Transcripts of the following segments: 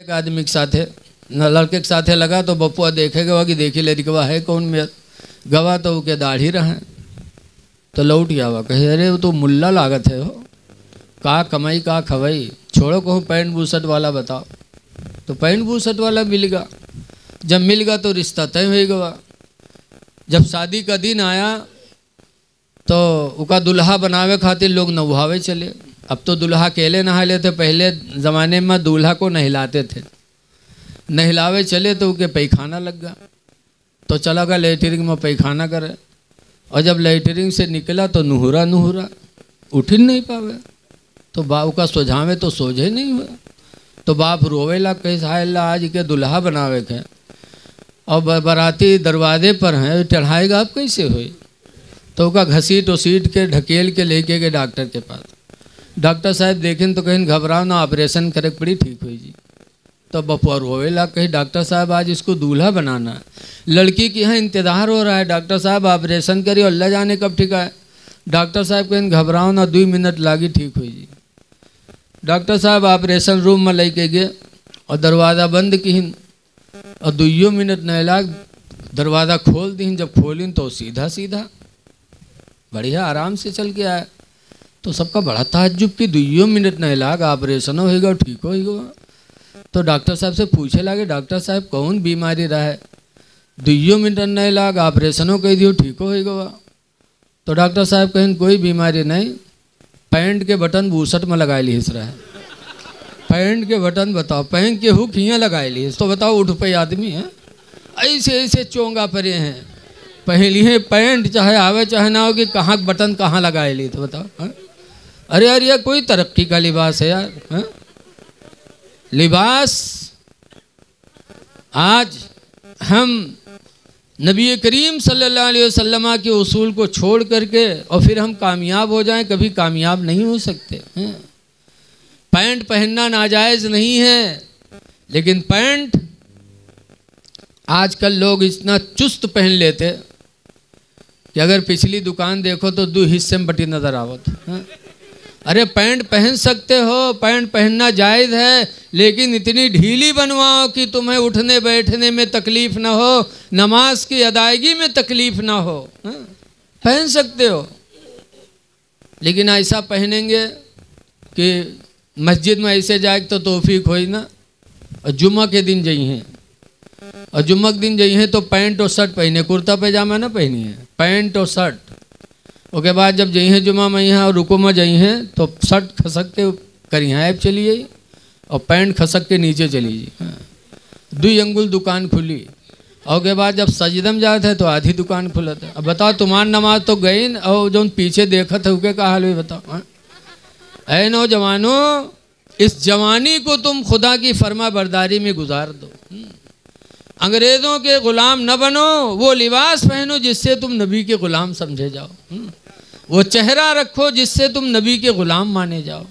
एक आदमी के साथ है न लड़के के साथ लगा तो बपुआ देखेगा कि देखी लड़कवा है कौन में गवा तो के दाढ़ी रहे तो लौट आवा कहे अरे वो तो मुल्ला लागत है हो का कमाई का खवाई छोड़ो कहूँ पैंट बूसट वाला बताओ तो पैंट बूसट वाला मिल गया। जब मिल गया तो रिश्ता तय हो गया। जब शादी का दिन आया तो उका दुल्हा बनावे खातिर लोग नवहावे चले। अब तो दुल्हा अकेले नहा लेते, पहले ज़माने में दूल्हा को नहलाते थे। नहलावे चले तो उके पैखाना लग गया तो चला गया लेटरिंग में पैखाना करे और जब लेटरिंग से निकला तो नुहरा उठ ही नहीं पावे तो बाप का सोझावे तो सोझे नहीं हुआ तो बाप रोवेला कैसे हायला आज के दुल्हा बनावे के और बाराती दरवाजे पर हैं चढ़ाएगा आप कैसे हुई तो का घसीट उसीट के ढकेल के लेके गए डॉक्टर के पास। डॉक्टर साहब देखें तो कहीं घबराओ ना ऑपरेशन करे पड़ी ठीक हुई जी। तो बपुआ रोवेला कहीं डॉक्टर साहब आज इसको दूल्हा बनाना है, लड़की के यहाँ इंतज़ार हो रहा है, डॉक्टर साहब ऑपरेशन करिए अल्लाह जाने कब ठीक है। डॉक्टर साहब कहीं घबराओ ना 2 मिनट लागी ठीक हुई जी। डॉक्टर साहब ऑपरेशन रूम में लेके गए और दरवाज़ा बंद की और 2 मिनट नहीं लाग दरवाज़ा खोल दी। जब खोली तो सीधा सीधा बढ़िया आराम से चल के आया तो सबका बड़ा ताज्जुब कि 2 मिनट नहीं लाग ऑपरेशन होगा ठीक होगा। तो डॉक्टर साहब से पूछे लगे डॉक्टर साहब कौन बीमारी रहा है 2 मिनट नहीं लाग ऑपरेशनों कह दियो ठीक होगा। तो डॉक्टर साहब कहें कोई बीमारी नहीं, पैंट के बटन बूसट में लगा ली रहा है। पैंट के बटन बताओ पैंट के हुक यहाँ लगाए लिए तो बताओ उठ पे आदमी है ऐसे ऐसे चोंगा परे हैं पहली है पैंट चाहे आवे चाहे ना हो कि कहाँ बटन कहाँ लगाए ली तो बताओ है? अरे यार ये कोई तरक्की का लिबास है यार है? लिबास आज हम नबी करीम सल्लल्लाहु अलैहि वसल्लम के उसूल को छोड़ करके और फिर हम कामयाब हो जाएं, कभी कामयाब नहीं हो सकते हैं। पैंट पहनना नाजायज़ नहीं है लेकिन पैंट आजकल लोग इतना चुस्त पहन लेते कि अगर पिछली दुकान देखो तो 2 हिस्से में बटी नज़र आवत है। अरे पैंट पहन सकते हो, पैंट पहनना जायज़ है लेकिन इतनी ढीली बनवाओ कि तुम्हें उठने बैठने में तकलीफ़ ना हो, नमाज की अदायगी में तकलीफ़ ना हो। पहन सकते हो लेकिन ऐसा पहनेंगे कि मस्जिद में ऐसे जाए तो तौफीक होई ना। और जुम्मा के दिन जाई हैं और जुम्मा के दिन जाई हैं तो पैंट और शर्ट पहने, कुर्ता पैजामा ना पहनी है, पैंट और शर्ट। उसके बाद जब जई हैं जुम्मा में यहाँ और रुको में जई हैं तो शर्ट खसक के करी ऐप चलिए और पैंट खसक के नीचे चली 2 अंगुल दुकान खुली और के बाद जब सजदम जाते हैं तो आधी दुकान खुला था। अब बताओ तुम्हारी नमाज तो गई और जो पीछे देखा था उसके का हाल हुई बताओ। ऐ नौजवानों इस जवानी को तुम खुदा की फर्मा बरदारी में गुजार दो, अंग्रेज़ों के ग़ुलाम न बनो, वो लिबास पहनो जिससे तुम नबी के ग़ुलाम समझे जाओ, वो चेहरा रखो जिससे तुम नबी के ग़ुलाम माने जाओ।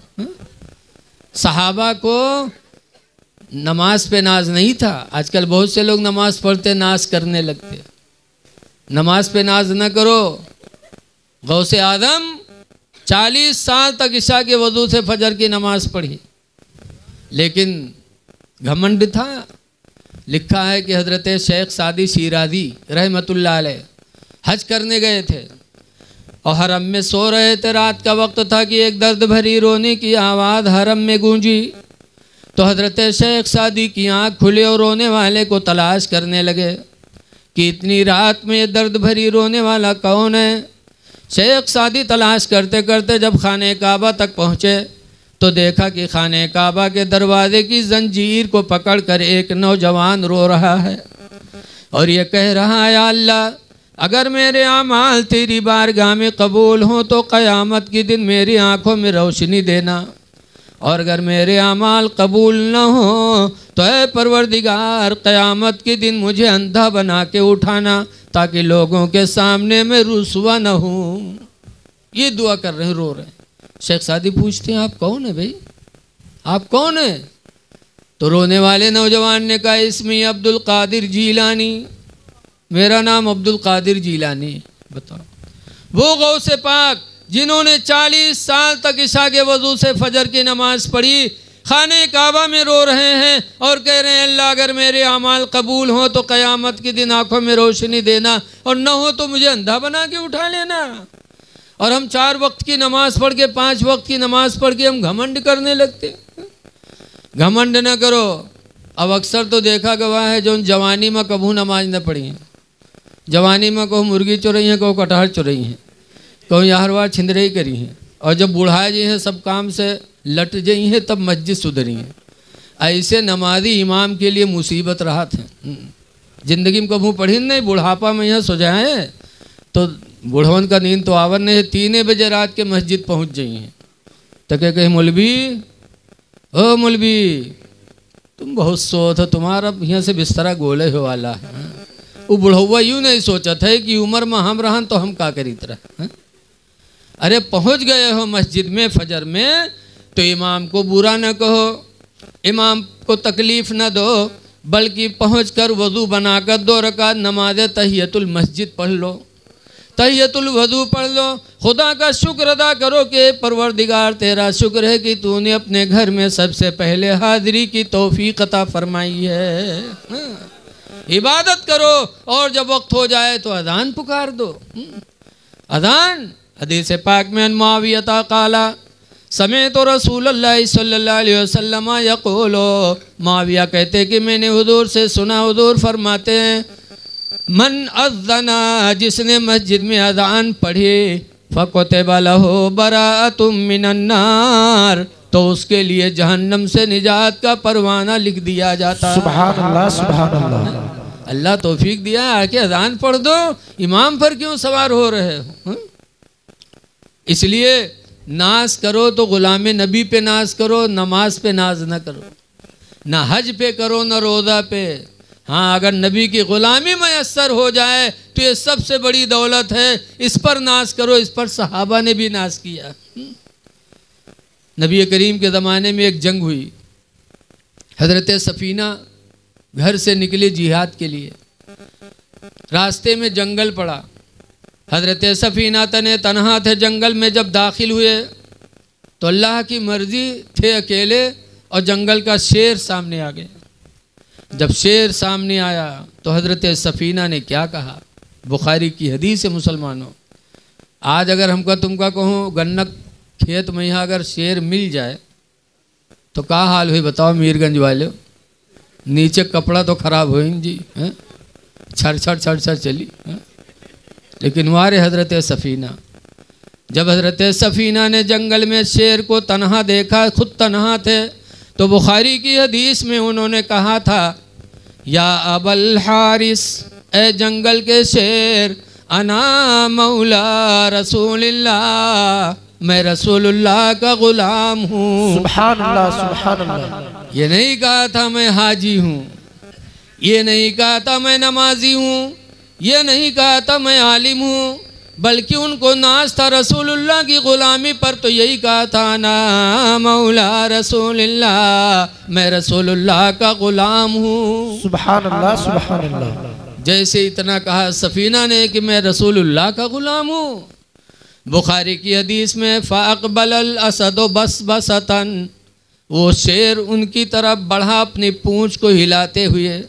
सहाबा को नमाज पे नाज नहीं था। आजकल बहुत से लोग नमाज पढ़ते नाज करने लगते। नमाज पे नाज न करो। गौसे आदम 40 साल तक इशा के वजू से फजर की नमाज पढ़ी लेकिन घमंड था। लिखा है कि हज़रत शेख सादी शिराज़ी रहमतुल्लाह अलैह हज करने गए थे और हरम में सो रहे थे। रात का वक्त था कि एक दर्द भरी रोने की आवाज़ हरम में गूंजी तो हज़रत शेख सादी की आँख खुले और रोने वाले को तलाश करने लगे कि इतनी रात में ये दर्द भरी रोने वाला कौन है। शेख सादी तलाश करते करते जब खाने काबा तक पहुँचे तो देखा कि खाने काबा के दरवाजे की जंजीर को पकड़कर एक नौजवान रो रहा है और ये कह रहा है अल्लाह अगर मेरे आमाल तेरी बारगाह में कबूल हों तो क़यामत के दिन मेरी आँखों में रोशनी देना और अगर मेरे आमाल कबूल न हो तो ऐ परवरदिगार क़यामत के दिन मुझे अंधा बना के उठाना ताकि लोगों के सामने मैं रुसवा न हूँ। ये दुआ कर रहे हैं, रो रहे हैं। शेख सादी पूछते हैं आप कौन है भाई, आप कौन है? तो रोने वाले नौजवान ने कहा इसमें अब्दुल कादिर जीलानी, मेरा नाम अब्दुल कादिर जीलानी। बताओ वो गौसे पाक जिन्होंने 40 साल तक इशा के वजू से फजर की नमाज पढ़ी खाने काबा में रो रहे हैं और कह रहे हैं अल्लाह अगर मेरे अमाल कबूल हो तो क़यामत के दिन आंखों में रोशनी देना, और न हो तो मुझे अंधा बना के उठा लेना। और हम 4 वक्त की नमाज पढ़ के 5 वक्त की नमाज पढ़ के हम घमंड करने लगते। घमंड न करो। अब अक्सर तो देखा गवा है जो जवानी में कभू नमाज न पढ़ी है, जवानी में कहो मुर्गी चुरई है, कहो कटहर चुरई है, कहो यारवार छिंदरई करी है, और जब बुढ़ा जी हैं सब काम से लट गई हैं तब मस्जिद सुधरी है। ऐसे नमाजी इमाम के लिए मुसीबत रहा था। जिंदगी में कभू पढ़ी नहीं, बुढ़ापा में यहाँ सो जाए तो बुढ़वन का नींद तो आवर नहीं। 3 बजे रात के मस्जिद पहुँच गई हैं तो क्या कहे मौलवी, ओ मौलवी तुम बहुत सो था, तुम्हारा यहाँ से बिस्तरा गोले हो वाला है। वो बुढ़वा यूँ नहीं सोचा था कि उम्र में हम रहन तो हम का करी तरह। अरे पहुँच गए हो मस्जिद में फजर में तो इमाम को बुरा न कहो, इमाम को तकलीफ़ न दो, बल्कि पहुंचकर वज़ू बनाकर 2 रकात नमाज तहियतुल मस्जिद पढ़ लो, तहियतुल वज़ू पढ़ लो। खुदा का शुक्र अदा करो कि परवरदिगार तेरा शुक्र है कि तूने अपने घर में सबसे पहले हाज़िरी की तौफीक अता फरमाई है। इबादत करो और जब वक्त हो जाए तो अज़ान पुकार दो। अज़ान हदीस पाक में मुआविया काला समय तो रसूलुल्लाह सल्लल्लाहु अलैहि वसल्लम यक़ूलो, मुआविया कहते कि मैंने हुजूर से सुना, हुजूर फरमाते हैं मन अज़्ज़ना, जिसने मस्जिद में अज़ान पढ़ी फ़कुतिबा लहू बराअतुम मिनन नार, तो उसके लिए जहन्नम से निजात का परवाना लिख दिया जाता। सुभान अल्लाह, सुभान अल्लाह। अल्लाह तौफीक दिया आके अज़ान पढ़ दो, इमाम पर क्यों सवार हो रहे हो? इसलिए नाज करो तो गुलाम नबी पे नाज करो, नमाज पे नाज न करो, ना हज पे करो न रोज़ा पे। हाँ, अगर नबी की ग़ुलामी मैसर हो जाए तो ये सबसे बड़ी दौलत है, इस पर नाज करो। इस पर सहाबा ने भी नाज किया। नबी करीम के ज़माने में एक जंग हुई, हज़रत सफ़ीना घर से निकले जिहाद के लिए, रास्ते में जंगल पड़ा, हज़रत सफ़ीना तन्हा थे जंगल में। जब दाखिल हुए तो अल्लाह की मर्ज़ी थे अकेले और जंगल का शेर सामने आ गया। जब शेर सामने आया तो हज़रत सफ़ीना ने क्या कहा, बुखारी की हदीस है मुसलमानों। आज अगर हमका तुमका कहूँ गन्ना खेत में यहाँ अगर शेर मिल जाए तो क्या हाल हुई बताओ मीरगंज वाले, नीचे कपड़ा तो ख़राब हो जी, छड़ छड़ छड़ छड़ चली। लेकिन वारे हज़रत सफ़ीना, जब हज़रत सफ़ीना ने जंगल में शेर को तन्हा देखा, खुद तन्हा थे, तो बुखारी की हदीस में उन्होंने कहा था या अबल हारिस, ए जंगल के शेर, अना मौला रसूलिल्लाह, मैं रसूलुल्लाह का ग़ुलाम हूँ। सुभान अल्लाह, सुभान अल्लाह। ये नहीं कहा था मैं हाजी हूँ, ये नहीं कहा था मैं नमाजी हूँ, ये नहीं कहा था मैं आलिम हूँ, बल्कि उनको नाज था रसूलुल्लाह की ग़ुलामी पर। तो यही कहा था ना मौला रसूलुल्लाह, मैं रसूलुल्लाह का ग़ुलाम हूँ। सुभान अल्लाह, सुभान अल्लाह। जैसे इतना कहा सफ़ीना ने कि मैं रसूलुल्लाह का ग़ुलाम हूँ, बुखारी की हदीस में फ़अक़बलल असदो बसबसतन, वो शेर उनकी तरफ बढ़ा अपनी पूँछ को हिलाते हुए।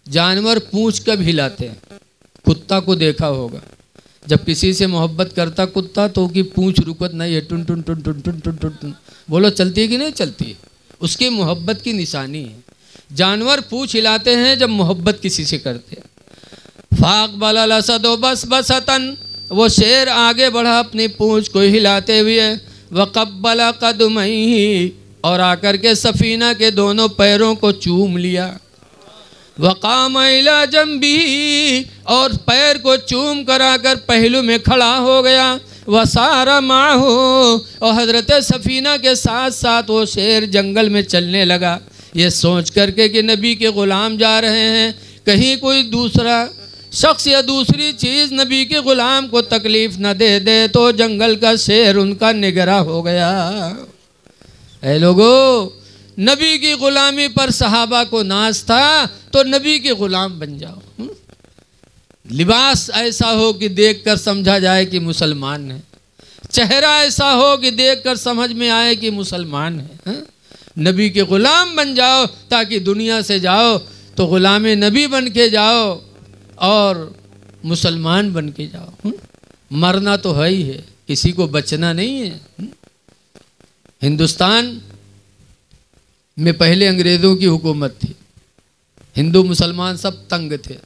जानवर पूँछ कब हिलाते हैं? कुत्ता को देखा होगा, जब किसी से मोहब्बत करता कुत्ता तो उसकी पूँछ रुकत नहीं है, टुन टुन टुन टुन टुन टुन टुन, बोलो चलती है कि नहीं चलती है? उसकी मोहब्बत की निशानी है। जानवर पूँछ हिलाते हैं जब मोहब्बत किसी से करते हैं। फ़अक़बलल असदो बसबसतन, वो शेर आगे बढ़ा अपनी पूँछ को हिलाते हुए। वक़ब्बल क़दमैहि, और आकर के सफ़ीना के दोनों पैरों को चूम लिया। वक़ाम इला जंबी, और पैर को चूम कर आकर पहलू में खड़ा हो गया। वसारा माहू, और हज़रत सफ़ीना के साथ साथ वो शेर जंगल में चलने लगा, ये सोच करके कि नबी के ग़ुलाम जा रहे हैं, कहीं कोई दूसरा शख्स या दूसरी चीज़ नबी के ग़ुलाम को तकलीफ़ न दे दे। तो जंगल का शेर उनका निगरां हो गया। ऐ लोगो, नबी की ग़ुलामी पर सहाबा को नाज था, तो नबी के ग़ुलाम बन जाओ। लिबास ऐसा हो कि देखकर समझा जाए कि मुसलमान है, चेहरा ऐसा हो कि देखकर समझ में आए कि मुसलमान है। नबी के ग़ुलाम बन जाओ, ताकि दुनिया से जाओ तो ग़ुलाम नबी बन के जाओ और मुसलमान बन के जाओ। मरना तो है ही है, किसी को बचना नहीं है। हिंदुस्तान में पहले अंग्रेज़ों की हुकूमत थी, हिंदू मुसलमान सब तंग थे,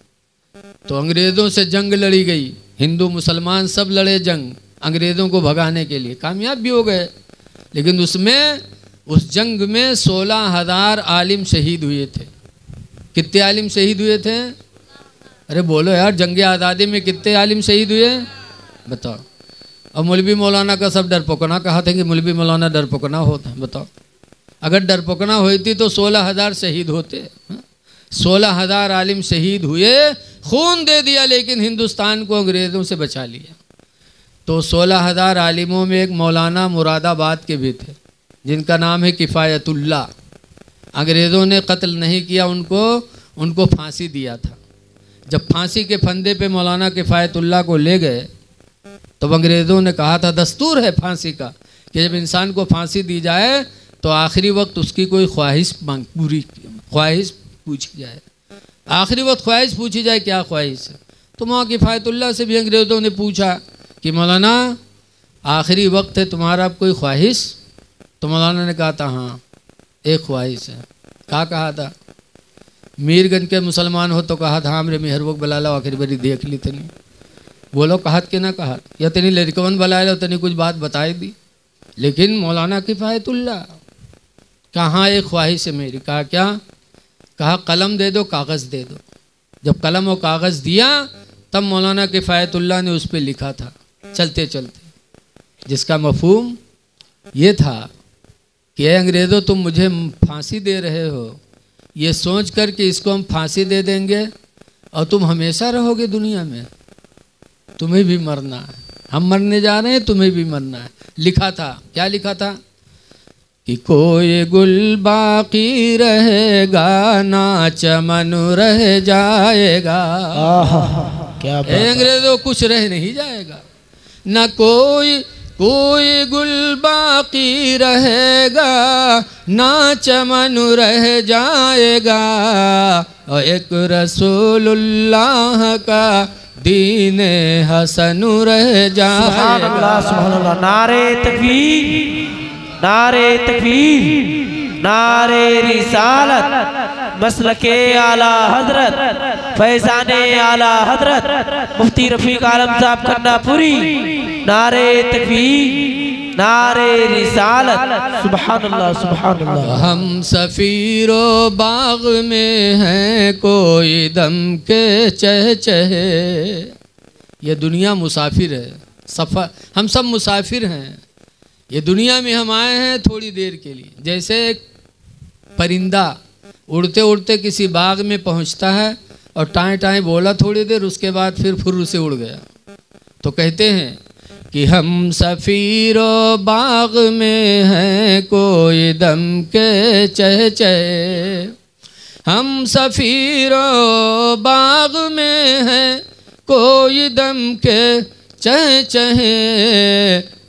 तो अंग्रेज़ों से जंग लड़ी गई, हिंदू मुसलमान सब लड़े जंग अंग्रेज़ों को भगाने के लिए, कामयाब भी हो गए। लेकिन उस जंग में 16,000 आलिम शहीद हुए थे। कितने आलिम शहीद हुए थे? अरे बोलो यार, जंग आज़ादी में कितने आलिम शहीद हुए बताओ। और मौलवी मौलाना का सब डरपोकना कहा था कि मौलवी मौलाना डरपोकना होता, बताओ। अगर डरपोकना होती तो 16,000 शहीद होते। 16,000 आलिम शहीद हुए, खून दे दिया, लेकिन हिंदुस्तान को अंग्रेज़ों से बचा लिया। तो 16,000 आलिमों में एक मौलाना मुरादाबाद के भी थे, जिनका नाम है किफ़ायतुल्लाह। अंग्रेज़ों ने कत्ल नहीं किया उनको फांसी दिया था। जब फांसी के फंदे पे मौलाना किफ़ायतुल्लाह को ले गए, तो अंग्रेज़ों ने कहा था, दस्तूर है फांसी का कि जब इंसान को फांसी दी जाए तो आखिरी वक्त उसकी कोई ख्वाहिश पूछी जाए, आखिरी वक्त ख्वाहिश पूछी जाए, क्या ख्वाहिश है। तो मौलाना किफ़ायतुल्लाह से भी अंग्रेज़ों ने पूछा कि मौलाना आखिरी वक्त है, तुम्हारा कोई ख्वाहिश? तो मौलाना ने कहा था, हाँ एक ख्वाहिश है। क्या कहा था? मीरगंज के मुसलमान हो तो कहा था, हमरे मेहर वो बलाला आखिरी बारी देख ली तनी, बोलो कहत के ना कहत, या तनी लड़कवन बला लो तनी कुछ बात बताई दी। लेकिन मौलाना किफ़ायतुल्लाह, कहाँ एक ख्वाहिश है मेरी। कहा क्या? कहा कलम दे दो, कागज़ दे दो। जब कलम और कागज़ दिया तब मौलाना किफ़ायतुल्लाह ने उस पर लिखा था चलते चलते, जिसका मफ़हूम ये था कि अंग्रेज़ों तुम मुझे फांसी दे रहे हो, ये सोच कर कि इसको हम फांसी दे देंगे और तुम हमेशा रहोगे दुनिया में, तुम्हें भी मरना है, हम मरने जा रहे हैं, तुम्हें भी मरना है। लिखा था, क्या लिखा था कि कोई गुल बाकी रहेगा ना चमन रह जाएगा। क्या बात। अंग्रेज़ों कुछ रह नहीं जाएगा, ना कोई गुल बाकी रहेगा ना चमन रह जाएगा, और एक रसूलुल्लाह का दीन हसन रह जाएगा। सुभान अल्लाह, सुभान अल्लाह। नारे तकबीर, नारे तकबीर, नारे रिसालत, मसलके आला हजरत, फैज़ाने आला हजरत मुफ्ती रफ़ीक आलम साहब कन्नापुरी। नारे तकबीर, नारे रिसालत, सुभान अल्लाह, सुभान अल्लाह। हम सफ़ीरो बाग में हैं कोई दम के चहचहे। ये दुनिया मुसाफिर है, सफ़र, हम सब मुसाफिर हैं। ये दुनिया में हम आए हैं थोड़ी देर के लिए। जैसे एक परिंदा उड़ते उड़ते किसी बाग में पहुंचता है और टाएं टाएं बोला थोड़ी देर, उसके बाद फिर फुर्र से उड़ गया। तो कहते हैं कि हम सफ़ीरो बाग में हैं कोई दम के चहचहे, हम सफ़ीरो बाग में हैं कोई दम के चहचहे,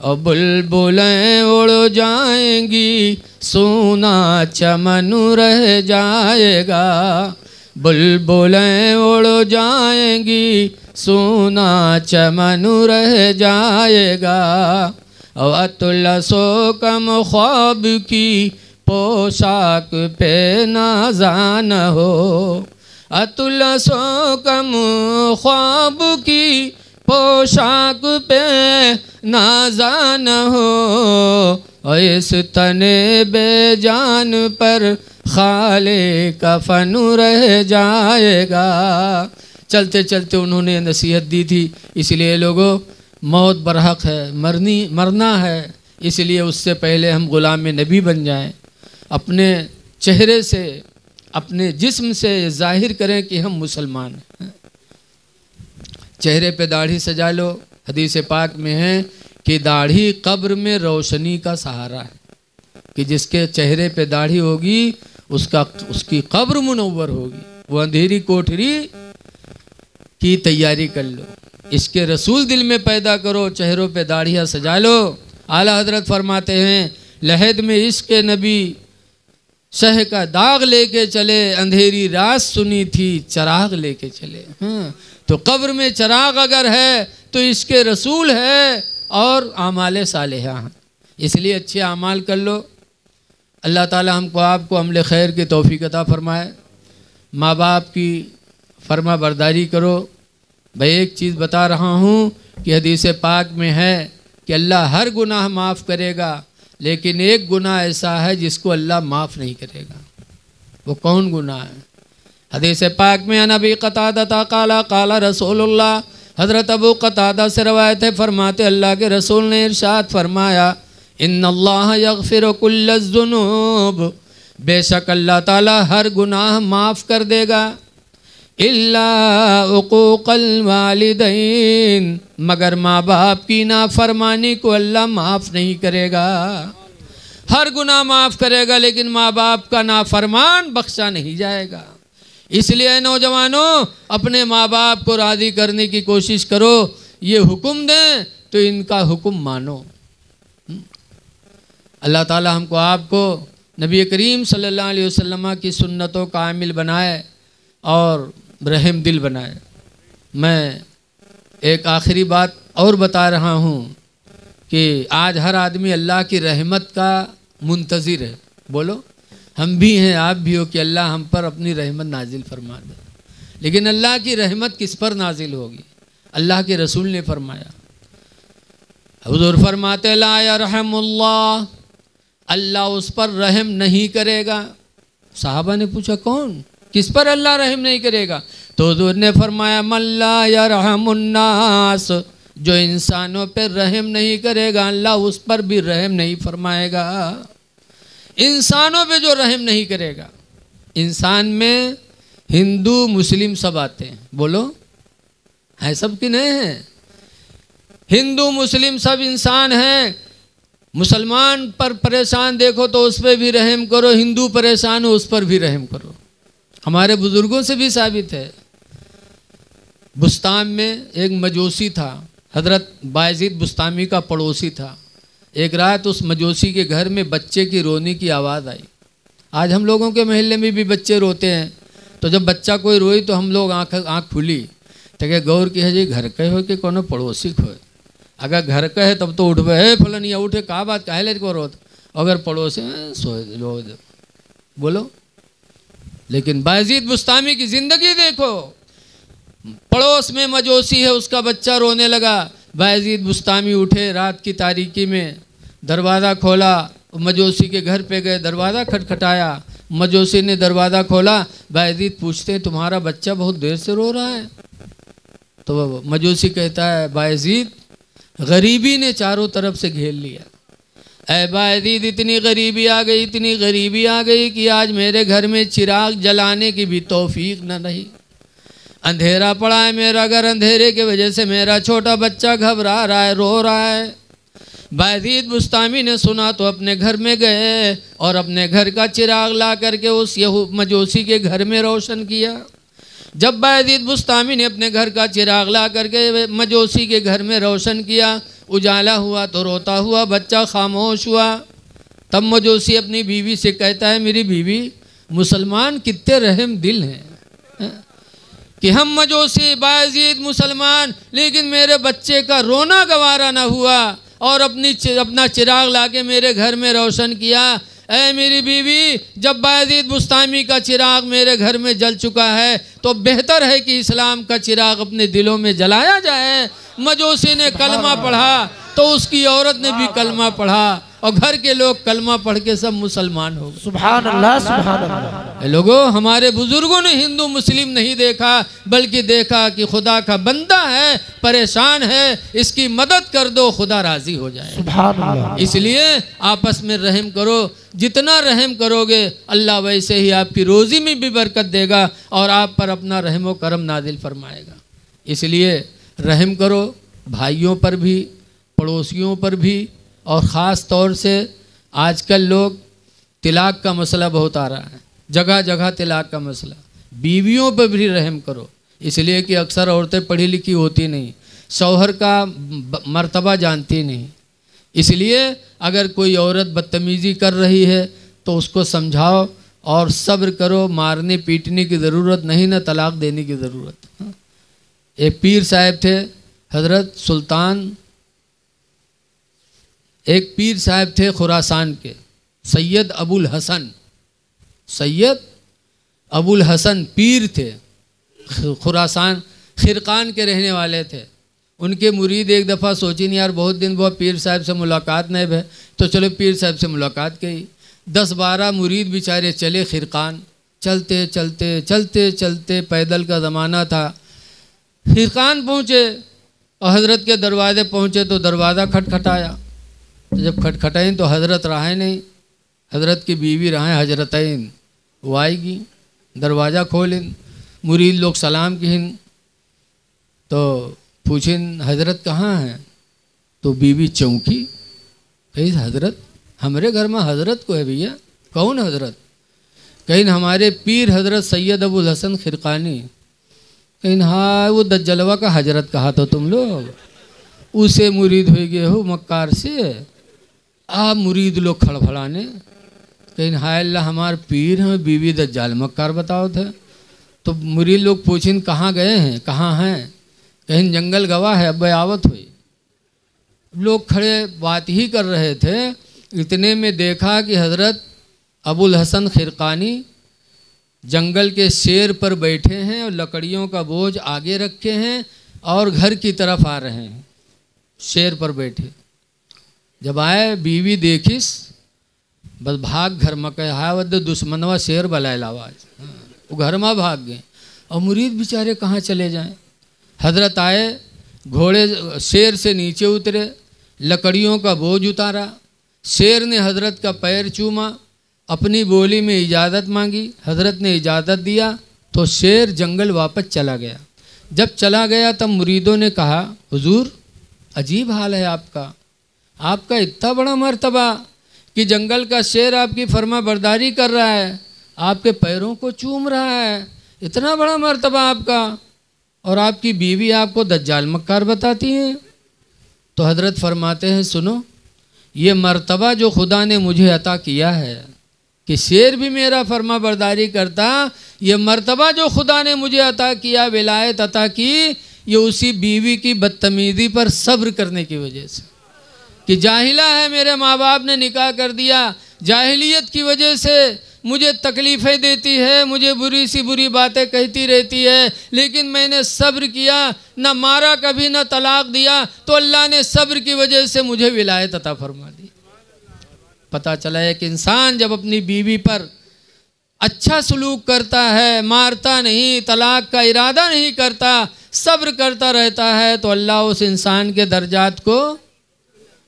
और बुलबुलें उड़ जाएंगी सोना चमन रह जाएगा, बुलबुलें उड़ जाएंगी सोना चमन रह जाएगा, और अतलसो कम ख्वाब की पोशाक पे नाज़ान हो, अतलसो कम ख्वाब की पोशाक पे नाज़ान हो, और इस तने बेजान पर खाले कफन रह जाएगा। चलते चलते उन्होंने नसीहत दी थी, इसलिए लोगों मौत बरहक है, मरना है, इसलिए उससे पहले हम ग़ुलाम नबी बन जाएं। अपने चेहरे से, अपने जिस्म से ज़ाहिर करें कि हम मुसलमान हैं। चेहरे पे दाढ़ी सजा लो, हदीस पाक में है कि दाढ़ी कब्र में रोशनी का सहारा है, कि जिसके चेहरे पे दाढ़ी होगी उसकी कब्र मुनव्वर होगी। वो अंधेरी कोठरी की तैयारी कर लो, इसके रसूल दिल में पैदा करो, चेहरों पे दाढ़ियाँ सजा लो। आला हजरत फरमाते हैं, लहद में इश्क नबी शह का दाग लेके चले, अंधेरी रात सुनी थी चराग लेके चले। हाँ, तो कब्र में चराग अगर है तो इसके रसूल है और आमाल सालिहा हैं। इसलिए अच्छे आमाल कर लो। अल्लाह ताला हमको आपको अमल खैर की तौफीक अता फरमाए। माँ बाप की फरमा बरदारी करो। भाई एक चीज़ बता रहा हूँ कि हदीस पाक में है कि अल्लाह हर गुनाह माफ़ करेगा, लेकिन एक गुनाह ऐसा है जिसको अल्लाह माफ़ नहीं करेगा। वो कौन गुनाह है? हदीस पाक में नबी क़तादा काला काला रसूलुल्लाह, हज़रत अबू क़तादा से रवायत है, फरमाते अल्लाह के रसूल ने इरशाद फरमाया, इन्नल्लाह यग़फ़िरु कुल्ल ज़ुनूब, बेशक अल्लाह ताला हर गुनाह माफ़ कर देगा, इल्ला उक़ूक़ल वालिदैन, मगर माँ बाप की नाफरमानी को अल्लाह माफ़ नहीं करेगा। हर गुनाह माफ़ करेगा लेकिन माँ बाप का नाफरमान बख्शा नहीं जाएगा। इसलिए नौजवानों, अपने माँ बाप को राज़ी करने की कोशिश करो। ये हुक्म दें तो इनका हुक्म मानो। अल्लाह ताला हमको आपको नबी करीम सल्लल्लाहु अलैहि वसल्लम की सुन्नतों का आमिल बनाए और रहम दिल बनाए। मैं एक आखिरी बात और बता रहा हूँ कि आज हर आदमी अल्लाह की रहमत का मुंतज़िर है। बोलो, हम भी हैं, आप भी हो कि अल्लाह हम पर अपनी रहमत नाजिल फरमा दे। लेकिन अल्लाह की रहमत किस पर नाजिल होगी? अल्लाह के रसूल ने फरमाया, हुज़ूर फरमाते ला यरहमुल्लाह, अल्लाह उस पर रहम नहीं करेगा। साहबा ने पूछा कौन, किस पर अल्लाह रहम नहीं करेगा? तो हुज़ूर ने फरमाया मल्ला यरहमुन्नास, जो इंसानों पर रहम नहीं करेगा अल्लाह उस पर भी रहम नहीं फरमाएगा। इंसानों पे जो रहम नहीं करेगा, इंसान में हिंदू मुस्लिम सब आते हैं। बोलो, है सब कि नहीं है? हिंदू मुस्लिम सब इंसान हैं। मुसलमान पर परेशान देखो तो उस पर भी रहम करो, हिंदू परेशान हो उस पर भी रहम करो। हमारे बुजुर्गों से भी साबित है। बुस्ताम में एक मजूसी था, हजरत बायजीद बुस्तामी का पड़ोसी था। एक रात उस मजूसी के घर में बच्चे की रोने की आवाज़ आई। आज हम लोगों के मोहल्ले में भी बच्चे रोते हैं, तो जब बच्चा कोई रोई तो हम लोग आँख खुली तो क्या गौर की है जी घर के हो कि कोनो पड़ोसी को है। अगर घर का है तब तो उठबे है फलन या उठे का बात काहे ले को रोत, अगर पड़ोसी सोए लो। बोलो, लेकिन बायजीद बुस्तामी की ज़िंदगी देखो। पड़ोस में मजूसी है, उसका बच्चा रोने लगा। बायजीद बुस्तामी उठे, रात की तारीकी में दरवाज़ा खोला, मजूसी के घर पे गए, दरवाज़ा खटखटाया। मजूसी ने दरवाज़ा खोला। बायजीद पूछते तुम्हारा बच्चा बहुत देर से रो रहा है? तो मजूसी कहता है बायजीद गरीबी ने चारों तरफ से घेर लिया। ऐ बायजीद इतनी गरीबी आ गई, इतनी गरीबी आ गई कि आज मेरे घर में चिराग जलाने की भी तौफीक न रही। अंधेरा पड़ा है मेरा घर, अंधेरे की वजह से मेरा छोटा बच्चा घबरा रहा है, रो रहा है। बायजीद बुस्तामी ने सुना तो अपने घर में गए और अपने घर का चिराग ला करके उस मजूसी के घर में रोशन किया। जब बायजीद बुस्तामी ने अपने घर का चिराग ला करके मजूसी के घर में रोशन किया, उजाला हुआ तो रोता हुआ बच्चा खामोश हुआ। तब मजूसी अपनी बीवी से कहता है मेरी बीवी, मुसलमान कितने रहम दिल हैं कि हम मजूसी बायजीद मुसलमान, लेकिन मेरे बच्चे का रोना गवारा न हुआ और अपना चिराग लाके मेरे घर में रोशन किया। ऐ मेरी बीवी, जब बायजीद बुस्तामी का चिराग मेरे घर में जल चुका है तो बेहतर है कि इस्लाम का चिराग अपने दिलों में जलाया जाए। मजूसी ने कलमा पढ़ा तो उसकी औरत ने भी कलमा पढ़ा और घर के लोग कलमा पढ़ के सब मुसलमान हो गए। सुभान अल्लाह, सुभान अल्लाह। लोगों, हमारे बुजुर्गों ने हिंदू मुस्लिम नहीं देखा, बल्कि देखा कि खुदा का बंदा है, परेशान है, इसकी मदद कर दो, खुदा राजी हो जाए। सुभान अल्लाह। इसलिए आपस में रहम करो। जितना रहम करोगे अल्लाह वैसे ही आपकी रोज़ी में भी बरकत देगा और आप पर अपना रहम व करम नाजिल फरमाएगा। इसलिए रहम करो, भाइयों पर भी, पड़ोसियों पर भी, और ख़ास तौर से आजकल लोग तिलाक का मसला बहुत आ रहा है, जगह जगह तिलाक का मसला। बीवियों पर भी रहम करो, इसलिए कि अक्सर औरतें पढ़ी लिखी होती नहीं, शौहर का मर्तबा जानती नहीं। इसलिए अगर कोई औरत बदतमीज़ी कर रही है तो उसको समझाओ और सब्र करो, मारने पीटने की ज़रूरत नहीं, न तलाक देने की ज़रूरत। एक पीर साहब थे हज़रत सुल्तान, एक पीर साहब थे खुरासान के, सैयद अबुल हसन, सैयद अबुल हसन पीर थे, खुरासान खिरकान के रहने वाले थे। उनके मुरीद एक दफ़ा सोची नहीं यार बहुत दिन बहुत पीर साहब से मुलाकात नहीं है, तो चलो पीर साहब से मुलाकात की। 10-12 मुरीद बेचारे चले खिरकान, चलते चलते चलते चलते, पैदल का ज़माना था। खिरकान पहुँचे और हज़रत के दरवाजे पहुँचे तो दरवाज़ा खटखटाया। तो जब खटखटाएं तो हज़रत रहे नहीं, हज़रत की बीवी रहे हजरतैन, वो आएगी, दरवाज़ा खोलें, मुरीद लोग सलाम किन तो पूछें हज़रत कहाँ हैं, तो बीवी चौंकी, कहीं हज़रत हमारे घर में हज़रत को है भैया, कौन हज़रत? कहीं हमारे पीर हज़रत सैयद अबुल हसन खिरकानी। कहीं हाँ वो दज्जलवा का हज़रत कहा तो तुम लोग, उसे मुरीद हो गए हो मक्कार से। आप मुरीद लोग खड़फड़ाने, कहीं हाय अल्लाह हमारे पीर हैं, बीवी दज्जाल मक्कार बताओ थे। तो मुरीद लोग पूछें कहाँ गए हैं, कहाँ हैं, कहीं जंगल गवा है, अब आवत हुई। लोग खड़े बात ही कर रहे थे, इतने में देखा कि हज़रत अबुल हसन खिरकानी जंगल के शेर पर बैठे हैं और लकड़ियों का बोझ आगे रखे हैं और घर की तरफ आ रहे हैं, शेर पर बैठे। जब आए बीवी देखिस, बस भाग घर में कहे हाय वद दुश्मनवा शेर बलायल आवाज़, वो घर में भाग गए। और मुरीद बेचारे कहाँ चले जाएं। हज़रत आए, घोड़े शेर से नीचे उतरे, लकड़ियों का बोझ उतारा, शेर ने हज़रत का पैर चूमा, अपनी बोली में इजाज़त मांगी, हज़रत ने इजाज़त दिया तो शेर जंगल वापस चला गया। जब चला गया तब मुरीदों ने कहा हुजूर अजीब हाल है आपका, आपका इतना बड़ा मर्तबा कि जंगल का शेर आपकी फर्मा बरदारी कर रहा है, आपके पैरों को चूम रहा है, इतना बड़ा मर्तबा आपका, और आपकी बीवी आपको दज्जाल मक्कार बताती हैं। तो हज़रत फरमाते हैं सुनो, ये मर्तबा जो खुदा ने मुझे अता किया है कि शेर भी मेरा फर्मा बरदारी करता, ये मर्तबा जो खुदा ने मुझे अता किया, विलायत अता की, ये उसी बीवी की बदतमीज़ी पर सब्र करने की वजह से, कि जाहिला है, मेरे माँ बाप ने निकाह कर दिया, जाहिलियत की वजह से मुझे तकलीफ़ें देती है, मुझे बुरी सी बुरी बातें कहती रहती है, लेकिन मैंने सब्र किया, ना मारा कभी ना तलाक दिया, तो अल्लाह ने सब्र की वजह से मुझे विलायत अता फरमा दी। पता चला एक इंसान जब अपनी बीवी पर अच्छा सलूक करता है, मारता नहीं, तलाक का इरादा नहीं करता, सब्र करता रहता है, तो अल्लाह उस इंसान के दर्जात को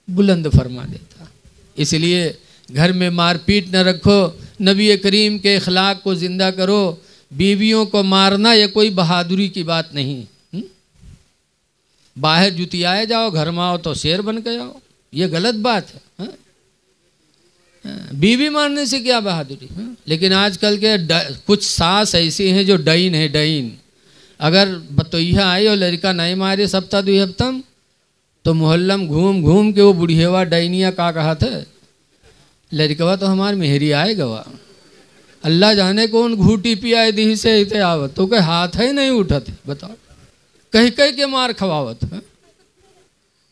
बुलंद फरमा देता। इसलिए घर में मारपीट न रखो, नबी करीम के अखलाक को ज़िंदा करो। बीवियों को मारना ये कोई बहादुरी की बात नहीं। बाहर जुतियाए जाओ, घर में आओ तो शेर बन के आओ, ये गलत बात है। बीवी मारने से क्या बहादुरी। लेकिन आजकल के कुछ सास ऐसी हैं जो डईन है, डईन। अगर बतोइया आई और लड़का नहीं मारे सप्ताह 2 हफ्तम, तो मोहल्लम घूम घूम के वो बुढ़ियावा डईनिया का कहा था, लड़कवा तो हमार मेहरी आए गवा, अल्लाह जाने कौन घूटी पियाए दी से इते आवत, तो कहे हाथ है नहीं उठत, बताओ कह कह के मार खवावत है।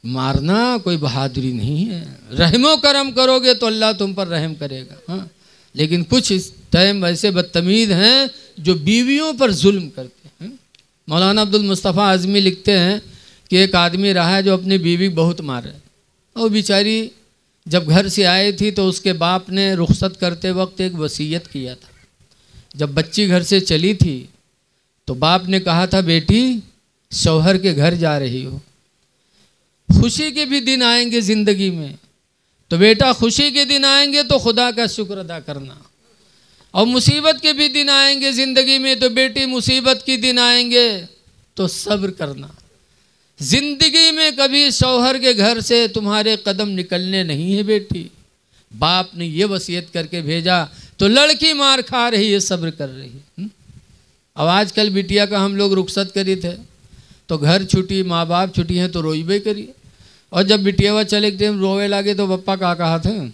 मारना कोई बहादुरी नहीं है। रहमो करम करोगे तो अल्लाह तुम पर रहम करेगा। हाँ, लेकिन कुछ इस टाइम ऐसे बदतमीज़ हैं जो बीवियों पर जुल्म करते हैं। मौलाना अब्दुल मुस्तफ़ा आज़मी लिखते हैं कि एक आदमी रहा है जो अपनी बीवी बहुत मारे, और बेचारी जब घर से आई थी तो उसके बाप ने रुखसत करते वक्त एक वसीयत किया था। जब बच्ची घर से चली थी तो बाप ने कहा था, बेटी शौहर के घर जा रही हो, खुशी के भी दिन आएंगे ज़िंदगी में, तो बेटा खुशी के दिन आएंगे तो खुदा का शुक्र अदा करना, और मुसीबत के भी दिन आएंगे ज़िंदगी में, तो बेटी मुसीबत के दिन आएंगे तो सब्र करना। ज़िंदगी में कभी शौहर के घर से तुम्हारे कदम निकलने नहीं है बेटी। बाप ने ये वसीयत करके भेजा, तो लड़की मार खा रही है, सब्र कर रही है। अब आजकल बिटिया का हम लोग रुखसत करी थे तो घर छुट्टी, माँ बाप छुट्टी हैं तो रोईबे करी, और जब बिटियावा चले टाइम रोवे लागे तो पप्पा का कहा था,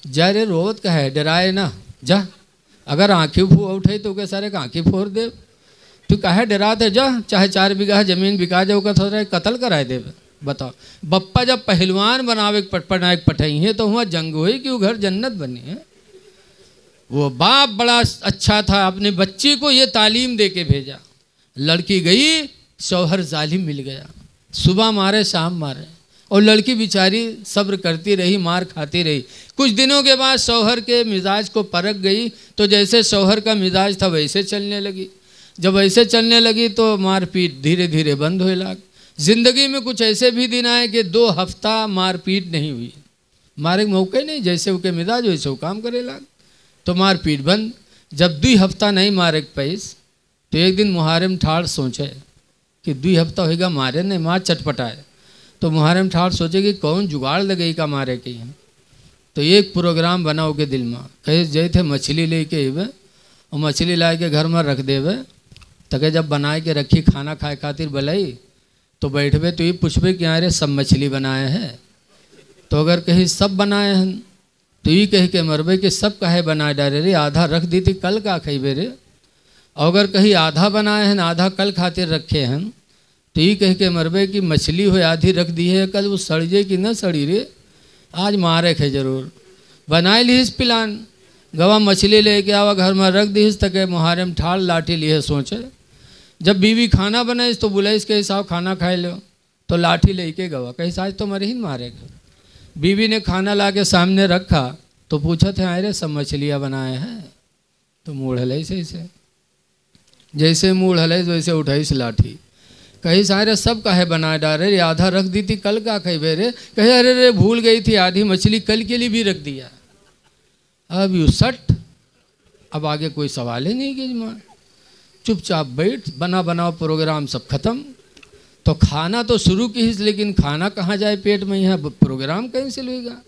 जा रे रोवत का है, डराए ना, जा अगर आँखें फूह उठे तो के सारे आँखें फोड़ दे। तू काहे डरा थे, जा चाहे 4 बीघा जमीन बिका जाओ का थोड़ा कत्ल कराए दे। बताओ, बप्पा जब पहलवान बनावे पटनायक पठाई है तो वहाँ जंग हुई कि वो घर जन्नत बनी है। वो बाप बड़ा अच्छा था, अपने बच्ची को ये तालीम दे के भेजा। लड़की गई, शौहर जालिम मिल गया, सुबह मारे शाम मारे, और लड़की बेचारी सब्र करती रही, मार खाती रही। कुछ दिनों के बाद शौहर के मिजाज को परख गई, तो जैसे शौहर का मिजाज था वैसे चलने लगी। जब वैसे चलने लगी तो मारपीट धीरे धीरे बंद होने लग। जिंदगी में कुछ ऐसे भी दिन आए कि 2 हफ्ता मारपीट नहीं हुई, मारे मौके नहीं, जैसे उसके मिजाज वैसे वो काम करे लग, तो मारपीट बंद। जब 2 हफ्ता नहीं मारे पैस, तो एक दिन मुहारम ठाड़ सोचे कि 2 हफ्ता होगा मारे नहीं, मार चटपटाए। तो मुहारम ठाड़ सोचे कि कौन जुगाड़ लगेगी का मारे के। तो एक प्रोग्राम बनाओ के दिल में, कहे जय थे मछली लेके अबे और मछली ला के घर में रख देवे, तके जब बनाए के रखी खाना खाए खातिर बुलाई तो बैठबे तो ये पूछबे कि अरे सब मछली बनाए हैं। तो अगर कहीं सब बनाए हैं तो ये कह के मरबे कि सब काहे बनाए डाले रे, आधा रख दी थी कल का खेबे रे। और अगर कहीं आधा बनाए हैं आधा कल खातिर रखे हैं तो ये कह के मरबे कि मछली हो आधी रख दी है, कल वो सड़ जाए कि न सड़ी रे, आज मारे खे जरूर। बनाए लीस प्लान, गवा मछली लेके आवा घर में रख दी तके मुहारम ठाड़ लाठी लिए सोचे। जब बीवी खाना बनाई तो बुलाई के हिसाब खाना खाए लो, तो लाठी लेके गवा कहीं आज तो मरे ही मारेगा। बीवी ने खाना ला के सामने रखा तो पूछा थे अरे सब मछलियाँ बनाए हैं, तो मूढ़ हलाई से जैसे मूढ़ हलाई वैसे उठाई से लाठी, कहीं सारे सब काहे बनाए डाले रे, आधा रख दी थी कल का खेबे रे। कहे अरे रे भूल गई थी आधी मछली कल के लिए भी रख दिया। अब यू सट, अब आगे कोई सवाल ही नहीं कि माँ चुपचाप बैठ, बना बनाओ प्रोग्राम सब खत्म। तो खाना तो शुरू की ही, लेकिन खाना कहाँ जाए पेट में, यहाँ प्रोग्राम कैंसिल होगा।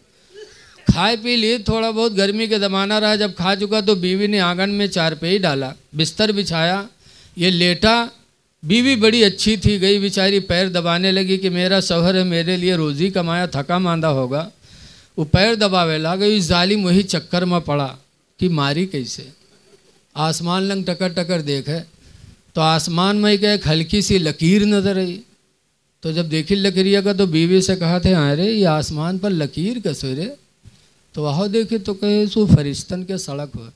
खाए पी लिए, थोड़ा बहुत गर्मी के ज़माना रहा, जब खा चुका तो बीवी ने आंगन में चारपाई डाला, बिस्तर बिछाया, ये लेटा। बीवी बड़ी अच्छी थी, गई बेचारी पैर दबाने लगी कि मेरा शौहर है, मेरे लिए रोज़ी कमाया, थका मांदा होगा। वो पैर दबावे लगा, इस जालिम वही चक्कर में पड़ा कि मारी कैसे। आसमान लंग टकर टकर देखे तो आसमान में एक हल्की सी लकीर नजर आई। तो जब देखी लकीरिया का तो बीवी से कहा थे अरे ये आसमान पर लकीर कैसे रे। तो वहाँ देखे तो कहे सो फरिश्तन के सड़क हो,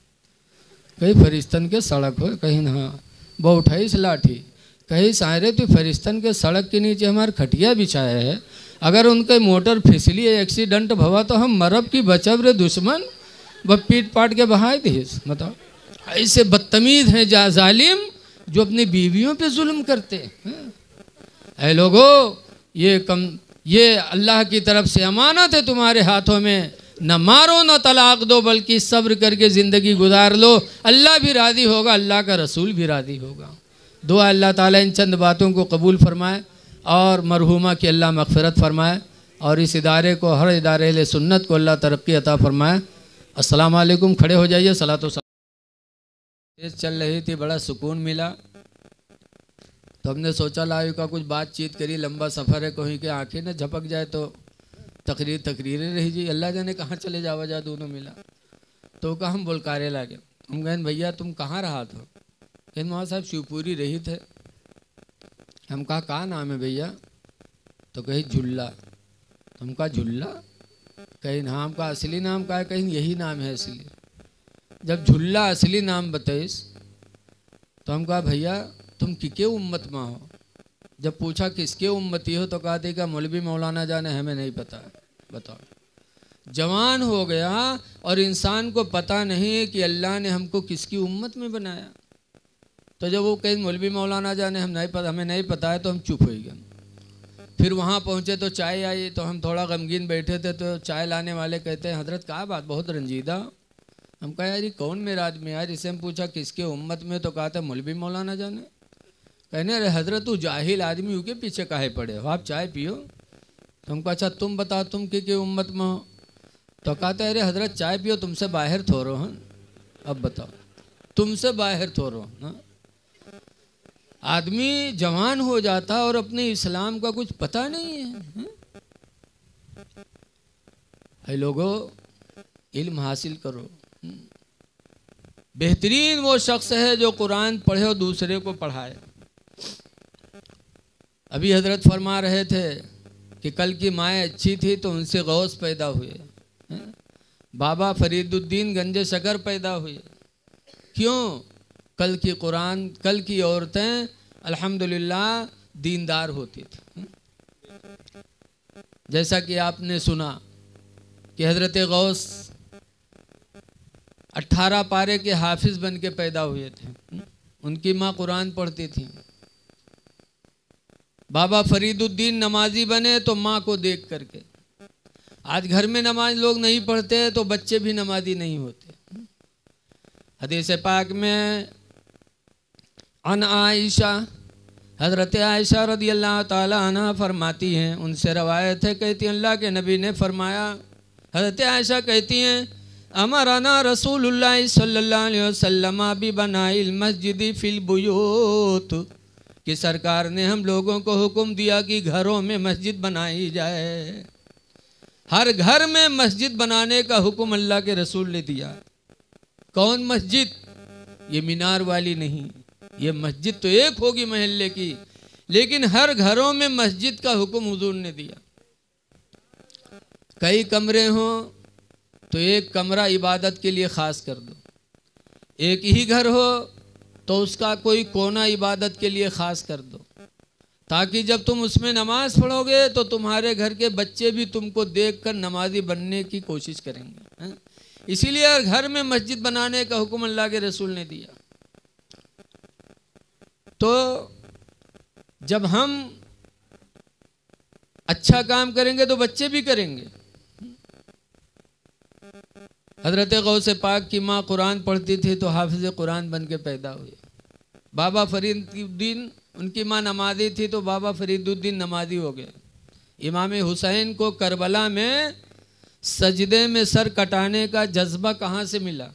कहीं फरिश्तन के सड़क हो, कहीं हाँ वो उठाई से लाठी, कहीं सारे तो फरिश्तन के सड़क के नीचे हमारे खटिया बिछाया है, अगर उनके मोटर फिसली एक्सीडेंट भवा तो हम मरब की बचब रे दुश्मन, वह पीट पाट के बहाए थे। बताओ ऐसे बदतमीज हैं जालिम जो अपनी बीवियों पे जुल्म करते हैं। ऐ लोगों, ये अल्लाह की तरफ से अमानत है तुम्हारे हाथों में, न मारो न तलाक दो, बल्कि सब्र करके ज़िंदगी गुजार लो। अल्लाह भी राज़ी होगा, अल्लाह का रसूल भी राज़ी होगा। दुआ अल्लाह ताला इन चंद बातों को कबूल फरमाए और मरहूमा की अल्लाह मग़फ़िरत फरमाए, और इस इदारे को, हर इदारे ले सुन्नत को अल्लाह तरक्की अता फरमाए। अस्सलाम वालेकुम। खड़े हो जाइए। सलातो चल रही थी, बड़ा सुकून मिला, तो हमने सोचा लाइव का कुछ बातचीत करी, लंबा सफ़र है, कहीं के आंखें न झपक जाए तो तकरीरें रही जी, अल्लाह जाने कहाँ चले जावा जा दोनों मिला। तो कहा हम बोलकारे लागे, हम कहें भैया तुम कहाँ रहा था, कहें वहाँ साहब शिवपुरी रही थे। हम कहा नाम है भैया, तो कहीं झुल्ला। तो हम कहा झुल्ला, कहीं हाँ, हम कहा असली नाम का है, कहीं यही नाम है असली। जब झुल्ला असली नाम बताइस तो हम कहा भैया तुम किके उम्मत में हो। जब पूछा किसके उम्मती हो तो कहा थे कि मौलवी मौलाना जाने, हमें नहीं पता। बताओ जवान हो गया और इंसान को पता नहीं है कि अल्लाह ने हमको किसकी उम्मत में बनाया। तो जब वो कहीं मौलवी मौलाना जाने हम नहीं पता, हमें नहीं पता है, तो हम चुप हो गए। फिर वहाँ पहुँचे तो चाय आई, तो हम थोड़ा गमगीन बैठे थे, तो चाय लाने वाले कहते हैं हजरत क्या बात बहुत रंजीदा। हम कहा यार ये कौन मेरा आदमी यार, इससे हम पूछा किसके उम्मत में, तो कहा था मौलवी मौलाना जाने। कहने अरे हजरत तू जाहिल आदमी हो के पीछे काहे पड़े हो, आप चाय पियो। तो हमको अच्छा तुम बताओ तुम के उम्मत में हो। तो कहते अरे हजरत चाय पियो, तुमसे बाहर थोरो हैं। अब बताओ तुमसे बाहर थोरो ना। आदमी जवान हो जाता और अपने इस्लाम का कुछ पता नहीं है। लोगों इल्म हासिल करो। बेहतरीन वो शख्स है जो कुरान पढ़े और दूसरे को पढ़ाए। अभी हजरत फरमा रहे थे कि कल की माएँ अच्छी थी तो उनसे गौस पैदा हुए, बाबा फरीदुद्दीन गंजे शकर पैदा हुए। क्यों? कल की औरतें अल्हम्दुलिल्लाह दीनदार होती थी। जैसा कि आपने सुना कि हजरत गौस 18 पारे के हाफिज बन के पैदा हुए थे, उनकी माँ कुरान पढ़ती थी। बाबा फरीदुद्दीन नमाजी बने तो माँ को देख करके। आज घर में नमाज लोग नहीं पढ़ते तो बच्चे भी नमाजी नहीं होते। हदीस पाक में अन आयशा, हज़रत आयशा रदियल्लाहु ताला अन्हा फरमाती हैं, उनसे रवायत है, कहती हैं अल्लाह के नबी ने फरमाया, हज़रत आयशा कहती हैं अमराना रसूलुल्लाह सल्लल्लाहु अलैहि वसल्लम बि बनाइल मस्जिद फिल बुयूत, कि सरकार ने हम लोगों को हुक्म दिया कि घरों में मस्जिद बनाई जाए। हर घर में मस्जिद बनाने का हुक्म अल्लाह के रसूल ने दिया। कौन मस्जिद? ये मीनार वाली नहीं, ये मस्जिद तो एक होगी महल्ले की, लेकिन हर घरों में मस्जिद का हुक्म हुजूर ने दिया। कई कमरे हों तो एक कमरा इबादत के लिए ख़ास कर दो, एक ही घर हो तो उसका कोई कोना इबादत के लिए ख़ास कर दो, ताकि जब तुम उसमें नमाज पढ़ोगे तो तुम्हारे घर के बच्चे भी तुमको देखकर नमाजी बनने की कोशिश करेंगे। इसीलिए हर घर में मस्जिद बनाने का हुक्म अल्लाह के रसूल ने दिया। तो जब हम अच्छा काम करेंगे तो बच्चे भी करेंगे। हजरत गौसे पाक की माँ कुरान पढ़ती थी तो हाफिज कुरान बन के पैदा हुए। बाबा फरीदुद्दीन, उनकी माँ नमाजी थी तो बाबा फरीदुद्दीन नमाजी हो गए। इमाम हुसैन को करबला में सजदे में सर कटाने का जज्बा कहाँ से मिला?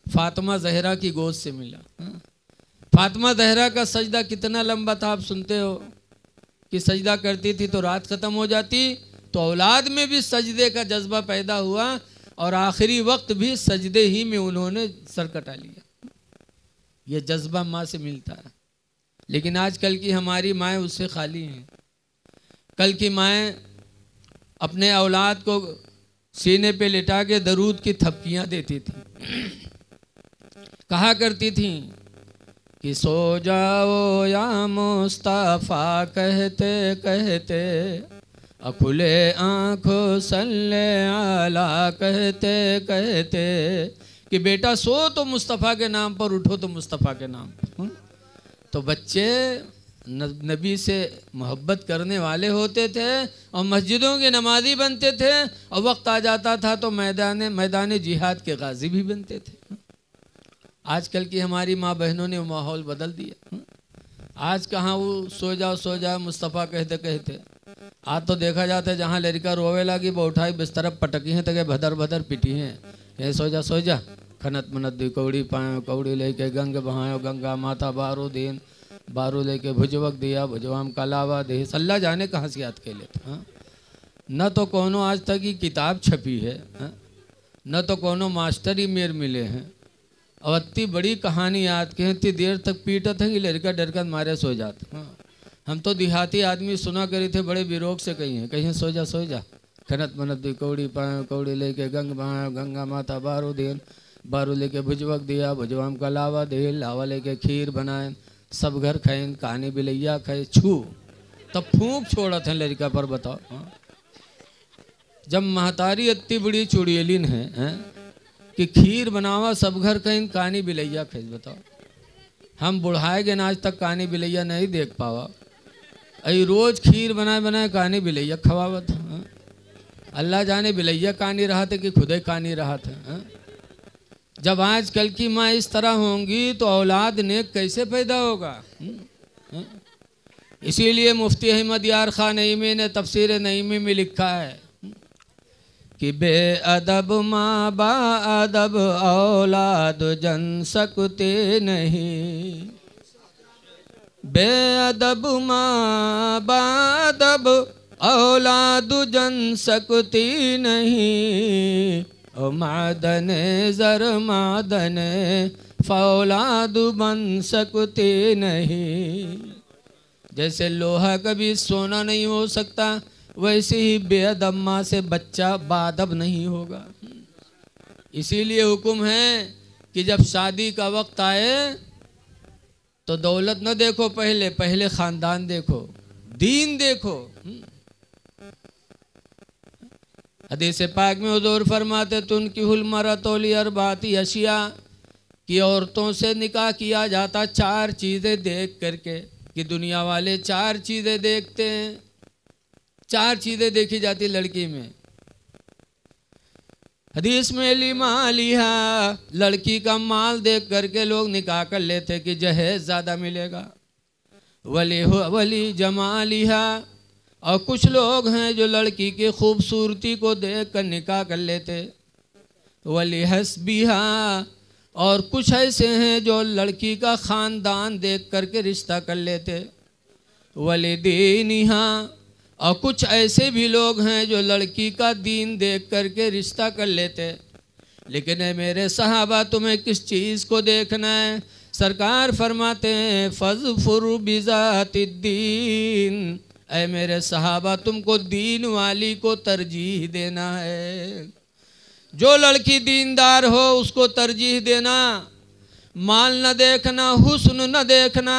फातिमा जहरा की गोद से मिला। फातिमा जहरा का सजदा कितना लंबा था आप सुनते हो कि सजदा करती थी तो रात ख़त्म हो जाती, तो औलाद में भी सजदे का जज्बा पैदा हुआ और आखिरी वक्त भी सजदे ही में उन्होंने सर कटा लिया। ये जज्बा माँ से मिलता है, लेकिन आजकल की हमारी माएँ उससे खाली हैं। कल की माएँ अपने औलाद को सीने पे लिटा के दरूद की थपकियाँ देती थी, कहा करती थी कि सो जाओ या मुस्तफ़ा कहते कहते, अखुले आँखों सल्ले आला कहते कहते, कि बेटा सो तो मुस्तफ़ा के नाम पर, उठो तो मुस्तफ़ा के नाम पर। तो बच्चे नबी से मोहब्बत करने वाले होते थे और मस्जिदों के नमाजी बनते थे, और वक्त आ जाता था तो मैदान जिहाद के गाजी भी बनते थे। आजकल की हमारी माँ बहनों ने वो माहौल बदल दिया। आज कहाँ वो सो जाओ मुस्तफ़ा कहते कहते। आज तो देखा जाता है जहाँ लड़का रोवे लगी वो उठाई बिस्तर पटकी हैं तक भदर भदर पिटी हैं, ये सो जा खनत मनत दी कौड़ी पायो कौड़ी लेके गंग बहायो गंगा माता बारू दीन बारू लेके भुजवक दिया भुजवाम कलावा दे। सल्ला जाने कहाँ से याद के लेते। हाँ, न तो कोनो आज तक की किताब छपी है, न तो कोनो मास्टर ही मेर मिले हैं, और इतनी बड़ी कहानी याद के इतनी देर तक पीटत है कि लड़का डरकर मारे सो जाते। हाँ, हम तो देहाती आदमी सुना करे थे, बड़े विरोग से कहीं सो जा खनत मनत दी कौड़ी पायो कौड़ी लेके गंग बहायो गंगा माता बारू दीन बारू लेके भुजवक दिया भुजवाम का लावा दे, लावा लेके खीर बनाए सब घर खाएं, कहानी बिलैया खाए छू तब फूंक छोड़त है लड़का पर। बताओ, हाँ? जब महतारी इतनी बड़ी चुड़ैलिन है कि खीर बनावा सब घर कहीं कहानी बिलैया खाए। बताओ, हम बुढ़ाए गए आज तक कहानी बिलैया नहीं देख पावा। अई रोज खीर बनाए बनाए कहानी बिलैया खवावत। हाँ? अल्लाह जाने बिलैया कहानी रहा था कि खुदे कहानी रहा था। हाँ? जब आज कल की माँ इस तरह होंगी तो औलाद नेक कैसे पैदा होगा? इसीलिए मुफ्ती अहमद यार खान नईमी ने तफसीर नईमी में लिखा है कि बेअदब माँ बाअदब औलाद जन सकते नहीं, बेअदब माँ बाअदब औलाद जन सकती नहीं, ओ मादन जर मादन फौलाद बन सकते नहीं। जैसे लोहा कभी सोना नहीं हो सकता, वैसे ही बेअदब माँ से बच्चा बादब नहीं होगा। इसीलिए हुक्म है कि जब शादी का वक्त आए तो दौलत न देखो, पहले पहले खानदान देखो, दीन देखो। हदीस पाक में हुजूर फरमाते तुनकिहुल मरअतु लिअरबाति अशिया कि औरतों से निकाह किया जाता 4 चीज़ें देख करके, कि दुनिया वाले 4 चीज़ें देखते हैं। 4 चीज़ें देखी जाती लड़की में। हदीस में लिमालिहा, लड़की का माल देख करके लोग निकाह कर लेते कि जहेज ज़्यादा मिलेगा। वली जमालिहा, और कुछ लोग हैं जो लड़की की खूबसूरती को देख कर निकाह कर लेते। वली हस्बिहा, और कुछ ऐसे हैं जो लड़की का ख़ानदान देख करके रिश्ता कर लेते। वली दीनिहा, और कुछ ऐसे भी लोग हैं जो लड़की का दीन देख करके रिश्ता कर लेते। लेकिन है मेरे सहाबा, तुम्हें किस चीज़ को देखना है? सरकार फरमाते हैं फज़फुर बिज़ातिद्दीन, ऐ मेरे सहाबा तुमको दीन वाली को तरजीह देना है। जो लड़की दीनदार हो उसको तरजीह देना। माल न देखना, हुस्न न देखना,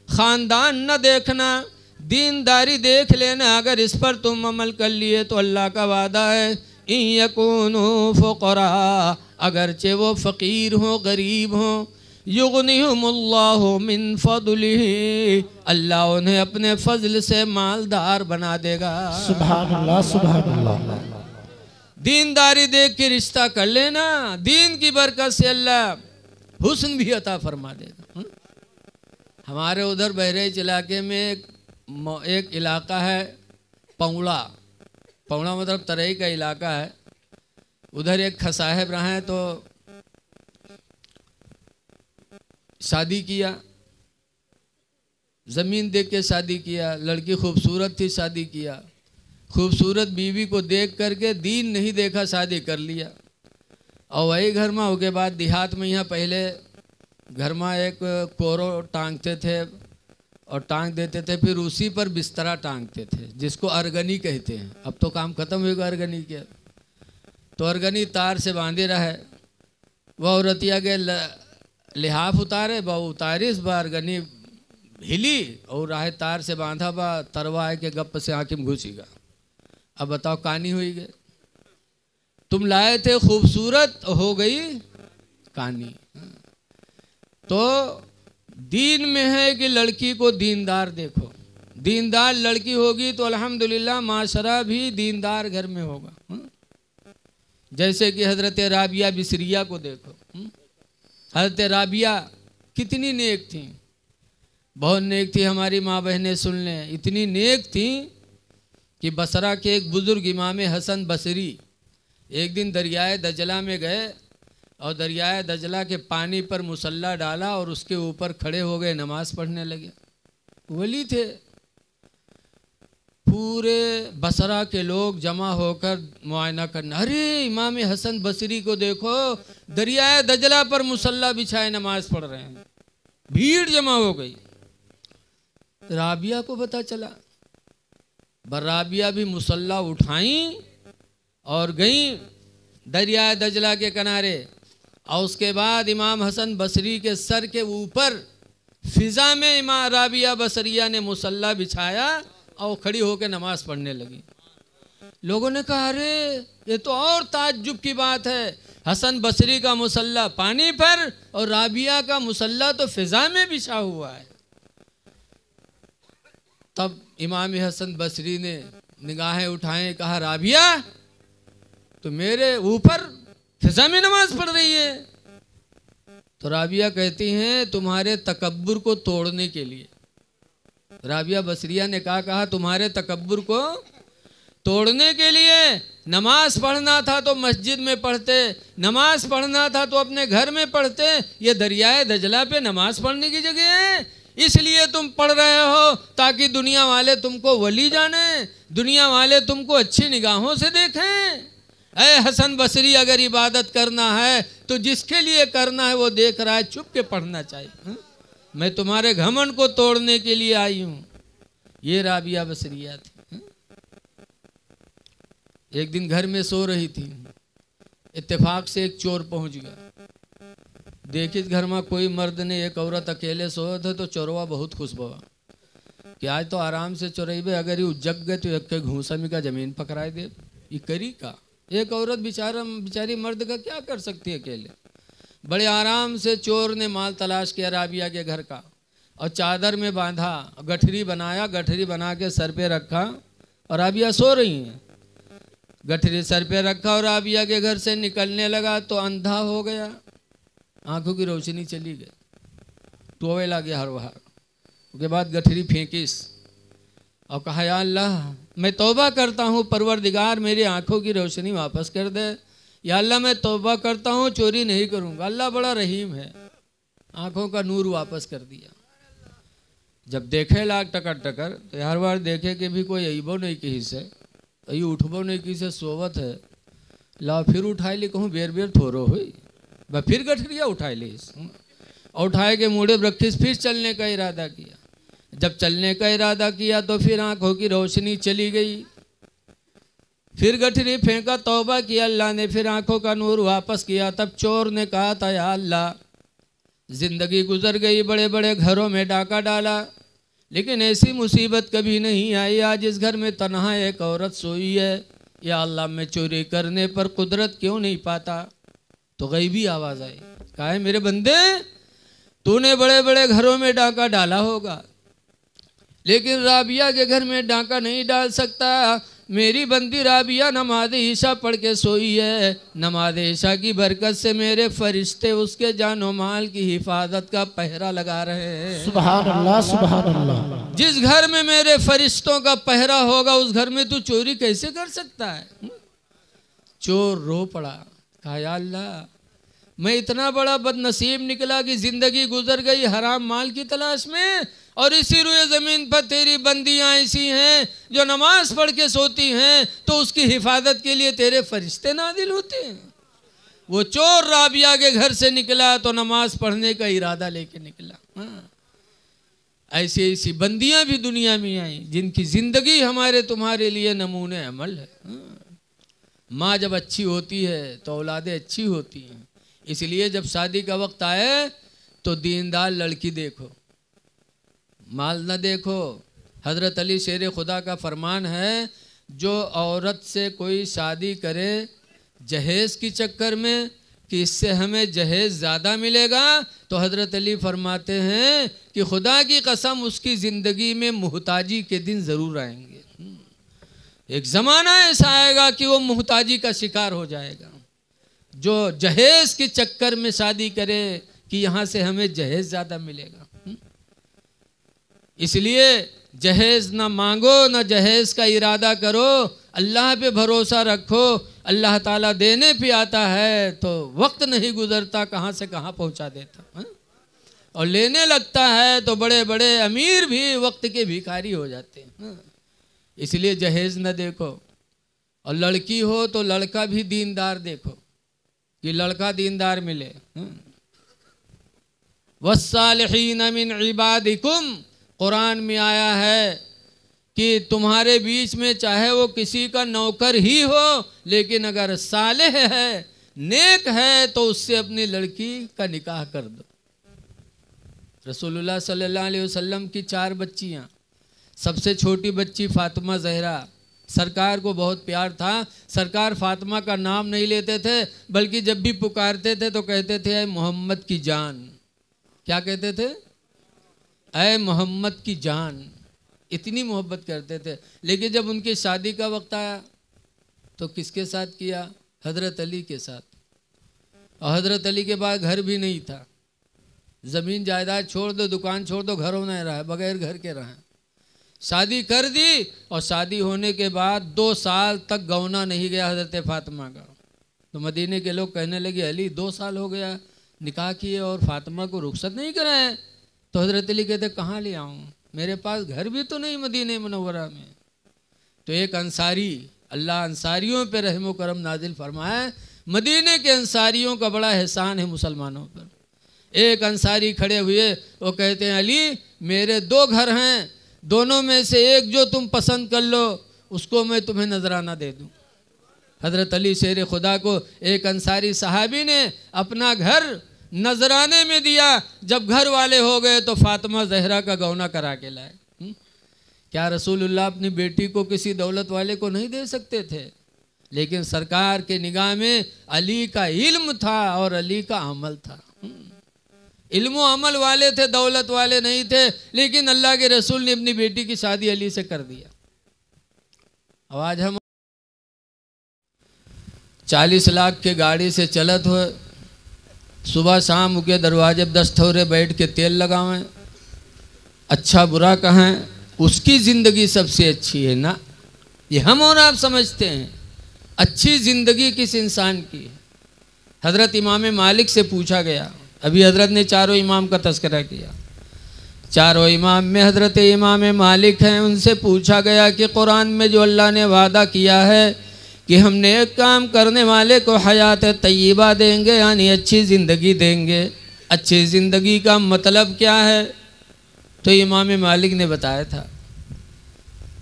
ख़ानदान न देखना, दीनदारी देख लेना। अगर इस पर तुम अमल कर लिए तो अल्लाह का वादा है इन यकूनु फ़ुक़रा, अगरचे वो फ़कीर हो, गरीब हो, युग़निहुमुल्लाहु मिन फ़ज़लिही, अल्लाह उन्हें अपने फ़ज़ल से मालदार बना देगा। सुभान अल्लाह, सुभान अल्लाह। दीनदारी देख के रिश्ता कर लेना, दीन की बरकत से अल्लाह हुस्न भी अता फरमा देगा। हमारे उधर बहराइच इलाके में एक इलाका है पौड़ा, पौड़ा मतलब तराई का इलाका है। उधर एक खसाहब रहा है तो शादी किया, ज़मीन देख के शादी किया, लड़की खूबसूरत थी, शादी किया। खूबसूरत बीवी को देख करके दीन नहीं देखा, शादी कर लिया। और वही घर में हो के बाद देहात में यहाँ पहले घर में एक कोरो टांगते थे और टांग देते थे, फिर उसी पर बिस्तरा टांगते थे, जिसको अरगनी कहते हैं। अब तो काम खत्म हो गया अरगनी के, तो अरगनी तार से बांधे रहे। वह औरतिया के लिहाफ उतारे, वह उतारिस बा अरगनी हिली और राह तार से बांधा बा, तरवा है के गप से आँख में घुसीगा। अब बताओ कानी हुई गए। तुम लाए थे खूबसूरत, हो गई कानी। तो दीन में है कि लड़की को दीनदार देखो। दीनदार लड़की होगी तो अल्हम्दुलिल्लाह माशरा भी दीनदार घर में होगा। जैसे कि हज़रत राबिया बिसरिया को देखो। हज़रत राबिया कितनी नेक थी, बहुत नेक थी। हमारी माँ बहनें सुन लें, इतनी नेक थी कि बसरा के एक बुज़ुर्ग इमाम हसन बसरी एक दिन दरियाए दजला में गए और दरियाए दजला के पानी पर मुसल्ला डाला और उसके ऊपर खड़े हो गए, नमाज़ पढ़ने लगे। वली थे। पूरे बसरा के लोग जमा होकर मुआयना करना, अरे इमाम हसन बसरी को देखो, दरियाए दजला पर मुसल्ला बिछाए नमाज पढ़ रहे हैं। भीड़ जमा हो गई। राबिया को पता चला, राबिया भी मुसल्ला उठाई और गई दरियाए दजला के किनारे। और उसके बाद इमाम हसन बसरी के सर के ऊपर फिजा में इमाम राबिया बसरिया ने मुसल्ला बिछाया और खड़ी होकर नमाज पढ़ने लगी। लोगों ने कहा अरे ये तो और ताज्जुब की बात है, हसन बसरी का मुसल्ला पानी पर और राबिया का मुसल्ला तो फिजा में बिछा हुआ है। तब इमाम हसन बसरी ने निगाहें उठाएं, कहा राबिया तो मेरे ऊपर फिजा में नमाज पढ़ रही है। तो राबिया कहती हैं तुम्हारे तकब्बुर को तोड़ने के लिए। राबिया बसरिया ने कहा तुम्हारे तकब्बुर को तोड़ने के लिए। नमाज पढ़ना था तो मस्जिद में पढ़ते, नमाज पढ़ना था तो अपने घर में पढ़ते, ये दरियाए दजला पे नमाज पढ़ने की जगह है। इसलिए तुम पढ़ रहे हो ताकि दुनिया वाले तुमको वली जाने, दुनिया वाले तुमको अच्छी निगाहों से देखें। ऐ हसन बसरी, अगर इबादत करना है तो जिसके लिए करना है वो देख रहा है, छुप के पढ़ना चाहिए। हा? मैं तुम्हारे घमंड को तोड़ने के लिए आई हूँ। ये राबिया बसरिया थी। हा? एक दिन घर में सो रही थी, इत्तेफाक से एक चोर पहुंच गया। देखिस घर में कोई मर्द ने, एक औरत अकेले सोए थे, तो चोरवा बहुत खुश हुआ कि आज तो आराम से चोरेबे, अगर ये जग गए तो एक के घूसा में का जमीन पकड़ाए दे। ये करी का, एक औरत बेचारी मर्द का क्या कर सकती है अकेले। बड़े आराम से चोर ने माल तलाश किया राबिया के घर का, और चादर में बांधा, गठरी बनाया, गठरी बना के सर पे रखा, और राबिया सो रही हैं। गठरी सर पे रखा और राबिया के घर से निकलने लगा तो अंधा हो गया, आंखों की रोशनी चली गई, टोवे लगे हर बार। उसके बाद गठरी फेंकिस और कहा, या अल्लाह मैं तौबा करता हूँ, परवरदिगार मेरी आंखों की रोशनी वापस कर दे। या अल्लाह मैं तौबा करता हूँ, चोरी नहीं करूँगा। अल्लाह बड़ा रहीम है, आंखों का नूर वापस कर दिया। जब देखे लाग टकर टकर, तो हर बार देखे कि भी कोई अइबो नहीं कहीं से, अई उठबो नहीं कहीं से, सोवत है। ला फिर उठाए ली, कहूँ बेर बेर थोरो हुई, वह फिर गठरिया उठाए ली, और उठाए के मुड़े रखिस, फिर चलने का इरादा किया। जब चलने का इरादा किया तो फिर आंखों की रोशनी चली गई, फिर गठरी फेंका, तौबा किया, अल्लाह ने फिर आंखों का नूर वापस किया। तब चोर ने कहा था, या अल्लाह जिंदगी गुजर गई, बड़े बड़े घरों में डाका डाला, लेकिन ऐसी मुसीबत कभी नहीं आई। आज इस घर में तन्हा एक औरत सोई है, या अल्लाह मैं चोरी करने पर कुदरत क्यों नहीं पाता। तो गैबी आवाज आई, कहा है मेरे बंदे, तूने बड़े बड़े घरों में डाका डाला होगा, लेकिन राबिया के घर में डाका नहीं डाल सकता। मेरी बंदी राबिया नमाज ईशा पढ़ के सोई है, नमाज ईशा की बरकत से मेरे फरिश्ते उसके जानो माल की हिफाजत का पहरा लगा रहे हैं। सुभान अल्लाह, सुभान अल्लाह। जिस घर में मेरे फरिश्तों का पहरा होगा, उस घर में तू चोरी कैसे कर सकता है। चोर रो पड़ा, कहा, या अल्लाह मैं इतना बड़ा बदनसीब निकला कि जिंदगी गुजर गई हराम माल की तलाश में, और इसी रुए ज़मीन पर तेरी बंदियां ऐसी हैं जो नमाज पढ़ के सोती हैं, तो उसकी हिफाजत के लिए तेरे फरिश्ते नादिल होते हैं। वो चोर राबिया के घर से निकला तो नमाज पढ़ने का इरादा लेके निकला। हाँ, ऐसी ऐसी बंदियां भी दुनिया में आई जिनकी जिंदगी हमारे तुम्हारे लिए नमूने अमल है। हाँ, माँ जब अच्छी होती है तो औलादें अच्छी होती हैं। इसलिए जब शादी का वक्त आए तो दीनदार लड़की देखो, माल न देखो। हजरत अली शेर खुदा का फरमान है, जो औरत से कोई शादी करे जहेज़ की चक्कर में कि इससे हमें जहेज़ ज़्यादा मिलेगा, तो हजरत अली फरमाते हैं कि खुदा की कसम उसकी ज़िंदगी में मुहताजी के दिन ज़रूर आएंगे। एक ज़माना ऐसा आएगा कि वो मुहताजी का शिकार हो जाएगा, जो जहेज़ के चक्कर में शादी करे कि यहाँ से हमें जहेज़ ज़्यादा मिलेगा। इसलिए जहेज़ ना मांगो, ना जहेज़ का इरादा करो, अल्लाह पे भरोसा रखो। अल्लाह ताला देने पे आता है तो वक्त नहीं गुजरता, कहाँ से कहाँ पहुँचा देता है। और लेने लगता है तो बड़े बड़े अमीर भी वक्त के भिखारी हो जाते हैं। इसलिए जहेज़ न देखो, और लड़की हो तो लड़का भी दीनदार देखो कि लड़का दीनदार मिले। वस्सालिहीन मिन इबादिकुम, कुरान में आया है कि तुम्हारे बीच में चाहे वो किसी का नौकर ही हो, लेकिन अगर सालेह है, नेक है, तो उससे अपनी लड़की का निकाह कर दो। रसूलुल्लाह सल्लल्लाहु अलैहि वसल्लम की 4 बच्चियाँ, सबसे छोटी बच्ची फातिमा ज़हरा, सरकार को बहुत प्यार था। सरकार फातिमा का नाम नहीं लेते थे, बल्कि जब भी पुकारते थे तो कहते थे ऐ मोहम्मद की जान। क्या कहते थे? ऐ मोहम्मद की जान। इतनी मोहब्बत करते थे। लेकिन जब उनकी शादी का वक्त आया तो किसके साथ किया? हज़रत अली के साथ। और हज़रत अली के पास घर भी नहीं था, ज़मीन जायदाद छोड़ दो, दुकान छोड़ दो, घरों नहीं रहा, बगैर घर के रहा। शादी कर दी और शादी होने के बाद 2 साल तक गौना नहीं गया हज़रत फातिमा का। तो मदीने के लोग कहने लगे अली 2 साल हो गया निकाह किए और फातिमा को रुखसत नहीं कराए। तो हज़रत अली कहते कहाँ ले आऊँ, मेरे पास घर भी तो नहीं मदीने मुनव्वरा में। तो एक अंसारी अल्लाह अंसारियों पे रहम करम नाजिल फरमाए। मदीने के अंसारियों का बड़ा एहसान है मुसलमानों पर। एक अंसारी खड़े हुए, वो कहते हैं अली मेरे 2 घर हैं, दोनों में से एक जो तुम पसंद कर लो उसको मैं तुम्हें नजराना दे दूं। हज़रत अली शेर खुदा को एक अंसारी सहाबी ने अपना घर नजराने में दिया। जब घर वाले हो गए तो फातिमा जहरा का गौना करा के लाए। क्या रसूलुल्लाह अपनी बेटी को किसी दौलत वाले को नहीं दे सकते थे? लेकिन सरकार के निगाह में अली का इल्म था और अली का अमल था। इल्म व अमल वाले थे, दौलत वाले नहीं थे। लेकिन अल्लाह के रसूल ने अपनी बेटी की शादी अली से कर दिया। अब आज हम 40 लाख के गाड़ी से चलत हो, सुबह शाम के दरवाजे 10 थोड़े बैठ के तेल लगावें, अच्छा बुरा कहें, उसकी ज़िंदगी सबसे अच्छी है ना? ये हम और आप समझते हैं। अच्छी ज़िंदगी किस इंसान की है? हज़रत इमाम मालिक से पूछा गया, अभी हज़रत ने चारों इमाम का तज़किरा किया, चारों इमाम में हज़रत इमाम मालिक हैं, उनसे पूछा गया कि कुरान में जो अल्लाह ने वादा किया है कि हमने एक काम करने वाले को हयात तय्यबा देंगे, यानी अच्छी ज़िंदगी देंगे, अच्छी ज़िंदगी का मतलब क्या है? तो इमाम मालिक ने बताया था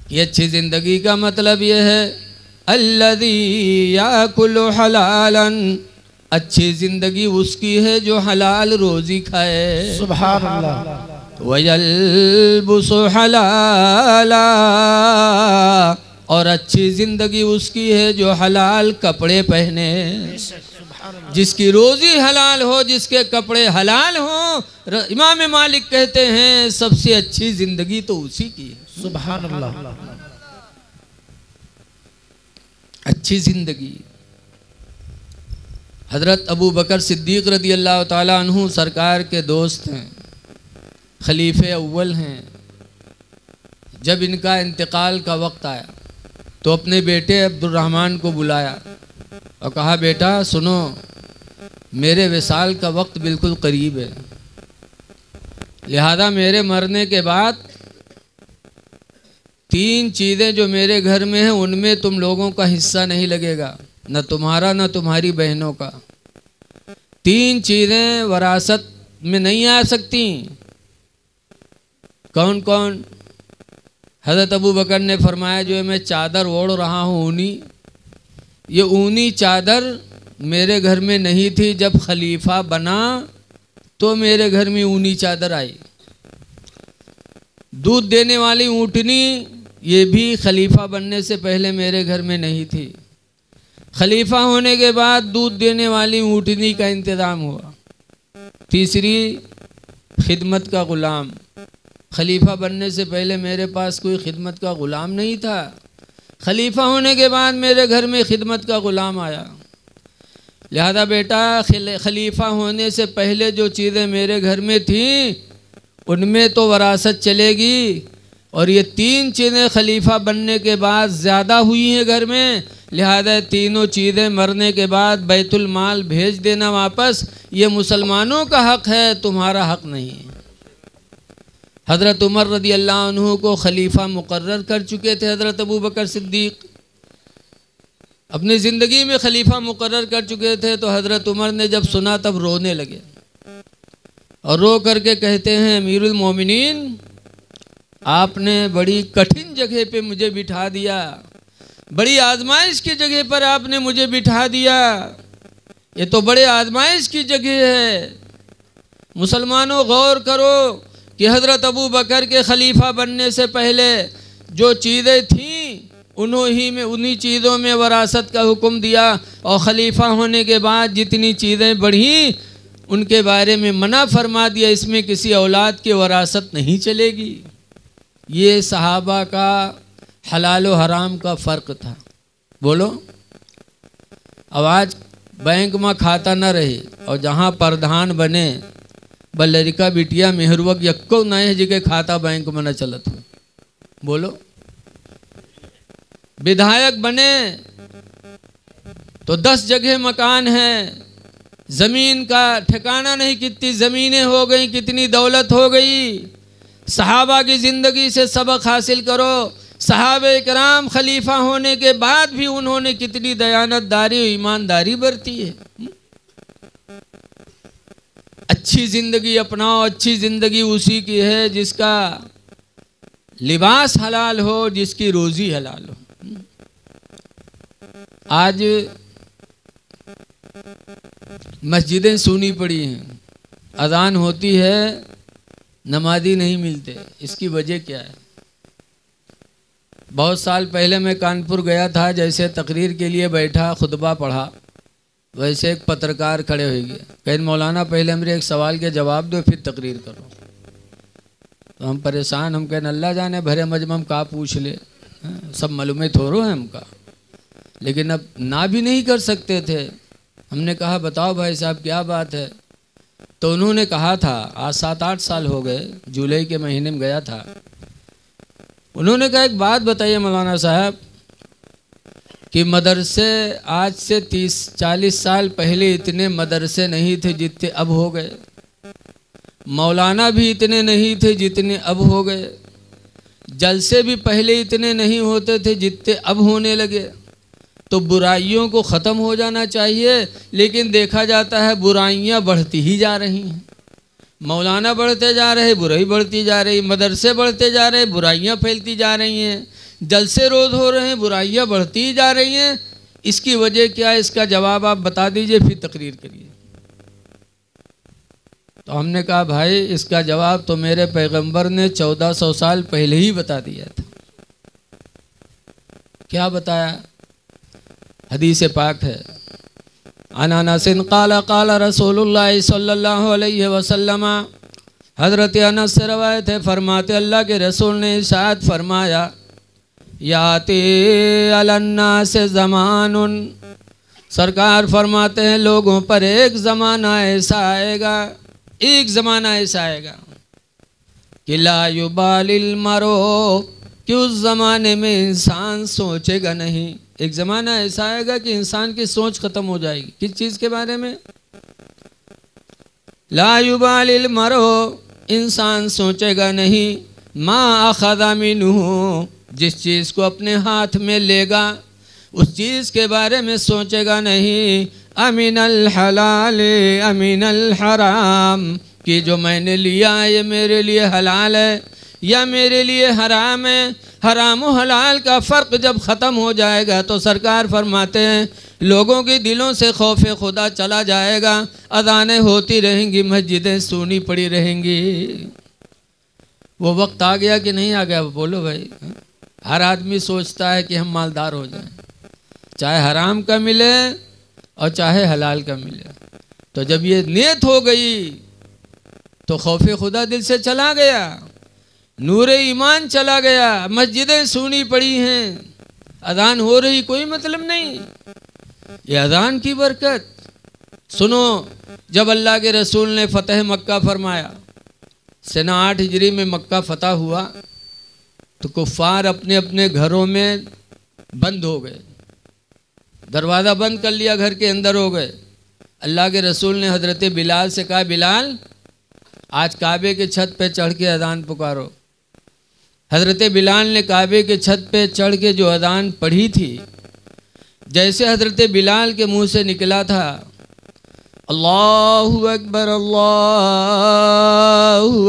कि अच्छी ज़िंदगी का मतलब यह है अल्लज़ी याकुलु हलालन, अच्छी ज़िंदगी उसकी है जो हलाल रोज़ी खाए। सुभान अल्लाह। वयल्बुसु हलाला, और अच्छी ज़िंदगी उसकी है जो हलाल कपड़े पहने, जिसकी रोज़ी हलाल हो, जिसके कपड़े हलाल हो। इमाम मालिक कहते हैं सबसे अच्छी ज़िंदगी तो उसी की है। सुभान अल्लाह। अच्छी ज़िंदगी। हज़रत अबू बकर सिद्दीक़ रदी अल्लाह ताला अन्हु सरकार के दोस्त हैं, खलीफे अव्वल हैं। जब इनका इंतकाल का वक्त आया तो अपने बेटे अब्दुर्रहमान को बुलाया और कहा, बेटा सुनो, मेरे विसाल का वक्त बिल्कुल करीब है, लिहाजा मेरे मरने के बाद 3 चीज़ें जो मेरे घर में हैं उनमें तुम लोगों का हिस्सा नहीं लगेगा, न तुम्हारा न तुम्हारी बहनों का। 3 चीज़ें वरासत में नहीं आ सकती। कौन कौन? हज़रत अबू बकर ने फरमाया, जो मैं चादर ओढ़ रहा हूँ ऊनी, ये ऊनी चादर मेरे घर में नहीं थी, जब खलीफा बना तो मेरे घर में ऊनी चादर आई। दूध देने वाली ऊँटनी, ये भी खलीफा बनने से पहले मेरे घर में नहीं थी, खलीफा होने के बाद दूध देने वाली ऊँटनी का इंतज़ाम हुआ। तीसरी, खिदमत का ग़ुलाम, खलीफा बनने से पहले मेरे पास कोई खिदमत का ग़ुलाम नहीं था, खलीफा होने के बाद मेरे घर में खिदमत का ग़ुलाम आया। लिहाजा बेटा, खलीफा होने से पहले जो चीज़ें मेरे घर में थीं उनमें तो वरासत चलेगी, और ये 3 चीज़ें खलीफा बनने के बाद ज़्यादा हुई हैं घर में, लिहाजा तीनों चीज़ें मरने के बाद बैतुल माल भेज देना वापस। ये मुसलमानों का हक़ है, तुम्हारा हक़ नहीं है। हज़रत उमर रदी अल्लाह अन्हु को खलीफा मुकर्रर कर चुके थे हज़रत अबू बकर सिद्दीक़, अपनी ज़िंदगी में खलीफा मुकर्रर कर चुके थे। तो हज़रत उमर ने जब सुना तब रोने लगे और रो करके कहते हैं, अमीरुल मोमिनीन, आपने बड़ी कठिन जगह पे मुझे बिठा दिया, बड़ी आजमाइश की जगह पर आपने मुझे बिठा दिया, ये तो बड़े आजमाइश की जगह है। मुसलमानों गौर करो कि हज़रत अबू बकर के खलीफा बनने से पहले जो चीज़ें थीं उन्हीं चीज़ों में वरासत का हुक्म दिया, और ख़लीफ़ा होने के बाद जितनी चीज़ें बढ़ी उनके बारे में मना फरमा दिया, इसमें किसी औलाद की वरासत नहीं चलेगी। ये सहाबा का हलाल व हराम का फ़र्क था। बोलो, अब आज बैंक में खाता न रहे और जहाँ प्रधान बने ब लड़का बिटिया मेहरुवक यक्को नए जगह खाता बैंक में न चलत हो। बोलो, विधायक बने तो 10 जगह मकान है, ज़मीन का ठिकाना नहीं, कितनी ज़मीनें हो गई, कितनी दौलत हो गई। सहाबा की ज़िंदगी से सबक हासिल करो। सहाबे कराम खलीफा होने के बाद भी उन्होंने कितनी दयानतदारी और ईमानदारी बरती है। अच्छी जिंदगी अपनाओ, अच्छी जिंदगी उसी की है जिसका लिबास हलाल हो, जिसकी रोजी हलाल हो। आज मस्जिदें सूनी पड़ी हैं, अजान होती है, नमाजी नहीं मिलते। इसकी वजह क्या है? बहुत साल पहले मैं कानपुर गया था, जैसे तकरीर के लिए बैठा, खुतबा पढ़ा, वैसे एक पत्रकार खड़े हो गए, कहे मौलाना पहले मेरे एक सवाल के जवाब दो फिर तकरीर करो। तो हम परेशान, हम कहने अल्लाह जाने भरे मजमम का पूछ ले, सब मालूम थोड़ो है हमका, लेकिन अब ना भी नहीं कर सकते थे। हमने कहा बताओ भाई साहब क्या बात है? तो उन्होंने कहा था, आज 7-8 साल हो गए, जुलाई के महीने में गया था, उन्होंने कहा एक बात बताइए मौलाना साहब कि मदरसे आज से 30-40 साल पहले इतने मदरसे नहीं थे जितने अब हो गए, मौलाना भी इतने नहीं थे जितने अब हो गए, जलसे भी पहले इतने नहीं होते थे जितने अब होने लगे। तो बुराइयों को ख़त्म हो जाना चाहिए, लेकिन देखा जाता है बुराइयां बढ़ती ही जा रही हैं। मौलाना बढ़ते जा रहे, बुराई बढ़ती जा रही, मदरसे बढ़ते जा रहे, बुराइयां फैलती जा रही हैं, जलसे रोज़ हो रहे हैं, बुराइयां बढ़ती ही जा रही हैं। इसकी वजह क्या है? इसका जवाब आप बता दीजिए, फिर तकरीर करिए। तो हमने कहा भाई इसका जवाब तो मेरे पैगंबर ने 1400 साल पहले ही बता दिया था। क्या बताया? हदीस पाक है, अनसिन क़ाला क़ाला रसूलुल्लाह सल्लल्लाहु अलैहि वसल्लम, हज़रत अनस से रवायत है, फरमाते अल्लाह के रसूल ने इरशाद फरमाया, याते अलन्नास ज़मानुन, सरकार फरमाते हैं लोगों पर एक ज़माना ऐसा आएगा, एक ज़माना ऐसा आएगा कि ला युबालिल मरो, कि उस ज़माने में इंसान सोचेगा नहीं। एक ज़माना ऐसा आएगा कि इंसान की सोच ख़त्म हो जाएगी। किस चीज़ के बारे में? ला युबालिल मरो, इंसान सोचेगा नहीं, मा अख़ज़ा मिन्हु, जिस चीज़ को अपने हाथ में लेगा उस चीज़ के बारे में सोचेगा नहीं, अमिनल हलाल अमिनल हराम, कि जो मैंने लिया ये मेरे लिए हलाल है या मेरे लिए हराम है। हराम और हलाल का फ़र्क जब ख़त्म हो जाएगा तो सरकार फरमाते हैं लोगों के दिलों से खौफ खुदा चला जाएगा, अज़ानें होती रहेंगी, मस्जिदें सूनी पड़ी रहेंगी। वो वक्त आ गया कि नहीं आ गया? बोलो भाई। हर आदमी सोचता है कि हम मालदार हो जाएं, चाहे हराम का मिले और चाहे हलाल का मिले। तो जब ये नियत हो गई तो खौफ खुदा दिल से चला गया, नूरे ईमान चला गया, मस्जिदें सूनी पड़ी हैं, अजान हो रही, कोई मतलब नहीं। ये अजान की बरकत सुनो। जब अल्लाह के रसूल ने फ़तह मक्का फरमाया, सना 8 हिजरी में मक्का फ़तह हुआ, तो कुफ़ार अपने अपने घरों में बंद हो गए, दरवाज़ा बंद कर लिया, घर के अंदर हो गए। अल्लाह के रसूल ने हज़रत बिलाल से कहा, बिलाल आज काबे के छत पे चढ़ के अजान पुकारो। हज़रत बिलाल ने काबे के छत पे चढ़ के जो अजान पढ़ी थी, जैसे हज़रत बिलाल के मुंह से निकला था अल्लाहु अकबर अल्लाहु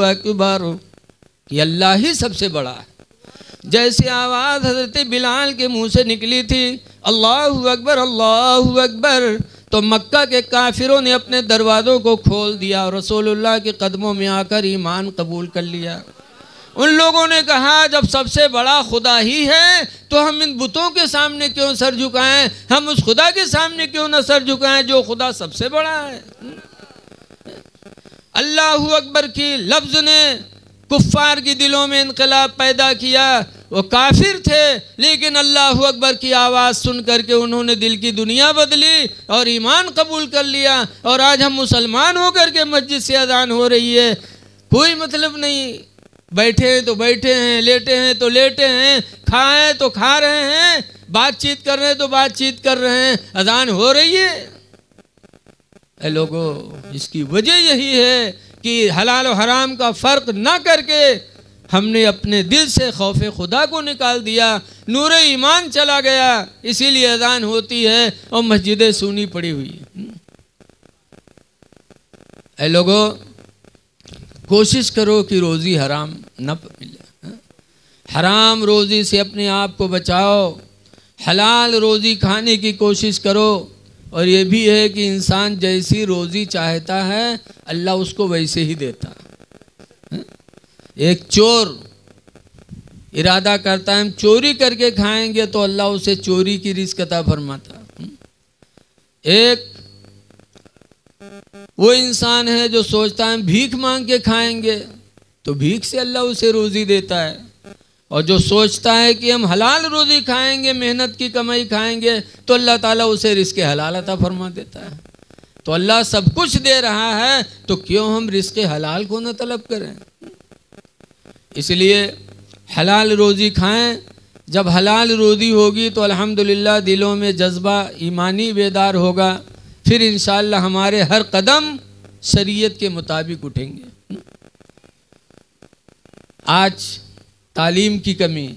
अकबर, कि अल्लाह ही सबसे बड़ा है, जैसे आवाज़ हज़रत बिलाल के मुंह से निकली थी अल्लाहु अकबर, तो मक्का के काफिरों ने अपने दरवाज़ों को खोल दिया और रसूलुल्लाह के कदमों में आकर ईमान कबूल कर लिया। उन लोगों ने कहा जब सबसे बड़ा खुदा ही है तो हम इन बुतों के सामने क्यों सर झुकाएं, हम उस खुदा के सामने क्यों न सर झुकाएं जो खुदा सबसे बड़ा है। अल्लाहु अकबर की लफ्ज़ ने कुफ्फार के दिलों में इनकलाब पैदा किया। वो काफिर थे, लेकिन अल्लाहु अकबर की आवाज़ सुन करके उन्होंने दिल की दुनिया बदली और ईमान कबूल कर लिया। और आज हम मुसलमान होकर के मस्जिद से अजान हो रही है, कोई मतलब नहीं। बैठे हैं तो बैठे हैं, लेटे हैं तो लेटे हैं, खाएं तो खा रहे हैं, बातचीत कर रहे हैं तो बातचीत कर रहे हैं, अजान हो रही है। ऐ लोगों, इसकी वजह यही है कि हलाल और हराम का फ़र्क ना करके हमने अपने दिल से खौफ खुदा को निकाल दिया, नूर ईमान चला गया, इसीलिए अजान होती है और मस्जिदें सूनी पड़ी हुई है। ऐ लोगों, कोशिश करो कि रोज़ी हराम न मिले, हराम रोज़ी से अपने आप को बचाओ, हलाल रोज़ी खाने की कोशिश करो। और ये भी है कि इंसान जैसी रोज़ी चाहता है अल्लाह उसको वैसे ही देता है। एक चोर इरादा करता है हम चोरी करके खाएंगे तो अल्लाह उसे चोरी की रिज़्क़ अता फरमाता। एक वो इंसान है जो सोचता है हम भीख मांग के खाएंगे तो भीख से अल्लाह उसे रोज़ी देता है। और जो सोचता है कि हम हलाल रोज़ी खाएंगे, मेहनत की कमाई खाएंगे तो अल्लाह ताला उसे रिज़्क़ हलाल अता फरमा देता है। तो अल्लाह सब कुछ दे रहा है तो क्यों हम रिज़्क़ हलाल को न तलब करें। इसलिए हलाल रोज़ी खाएं। जब हलाल रोज़ी होगी तो अल्हम्दुलिल्लाह दिलों में जज्बा ईमानी बेदार होगा, फिर इंशाअल्लाह हमारे हर कदम शरीयत के मुताबिक उठेंगे। आज तालीम की कमी,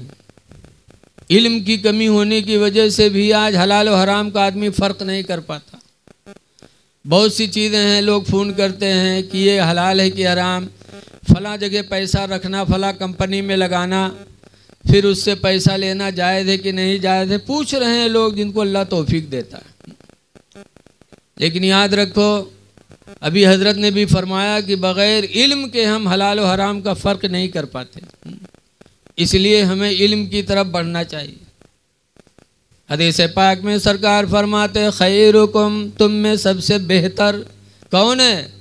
इल्म की कमी होने की वजह से भी आज हलाल और हराम का आदमी फ़र्क नहीं कर पाता। बहुत सी चीज़ें हैं, लोग फ़ोन करते हैं कि ये हलाल है कि हराम, फ़लाँ जगह पैसा रखना, फ़लाँ कंपनी में लगाना, फिर उससे पैसा लेना जायज़ है कि नहीं जायज़ है, पूछ रहे हैं लोग जिनको अल्लाह तौफीक देता है। लेकिन याद रखो, अभी हज़रत ने भी फरमाया कि बग़ैर इल्म के हम हलाल और हराम का फ़र्क नहीं कर पाते, इसलिए हमें इल्म की तरफ बढ़ना चाहिए। हदीस पाक में सरकार फरमाते खैरुकुम, तुम में सबसे बेहतर कौन है?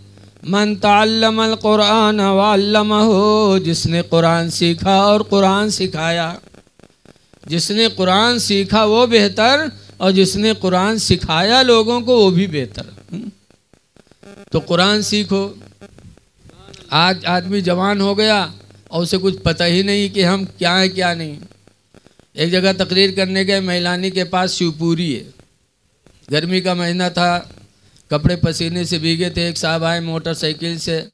मन तअल्लमल कुरान व अल्लमहु, जिसने कुरान सीखा और कुरान सिखाया। जिसने कुरान सीखा वो बेहतर, और जिसने कुरान सिखाया लोगों को वो भी बेहतर। तो कुरान सीखो। आज आदमी जवान हो गया और उसे कुछ पता ही नहीं कि हम क्या है क्या नहीं। एक जगह तकरीर करने गए, मैलानी के पास शिवपुरी है, गर्मी का महीना था, कपड़े पसीने से भीगे थे। एक साहब आए मोटरसाइकिल से,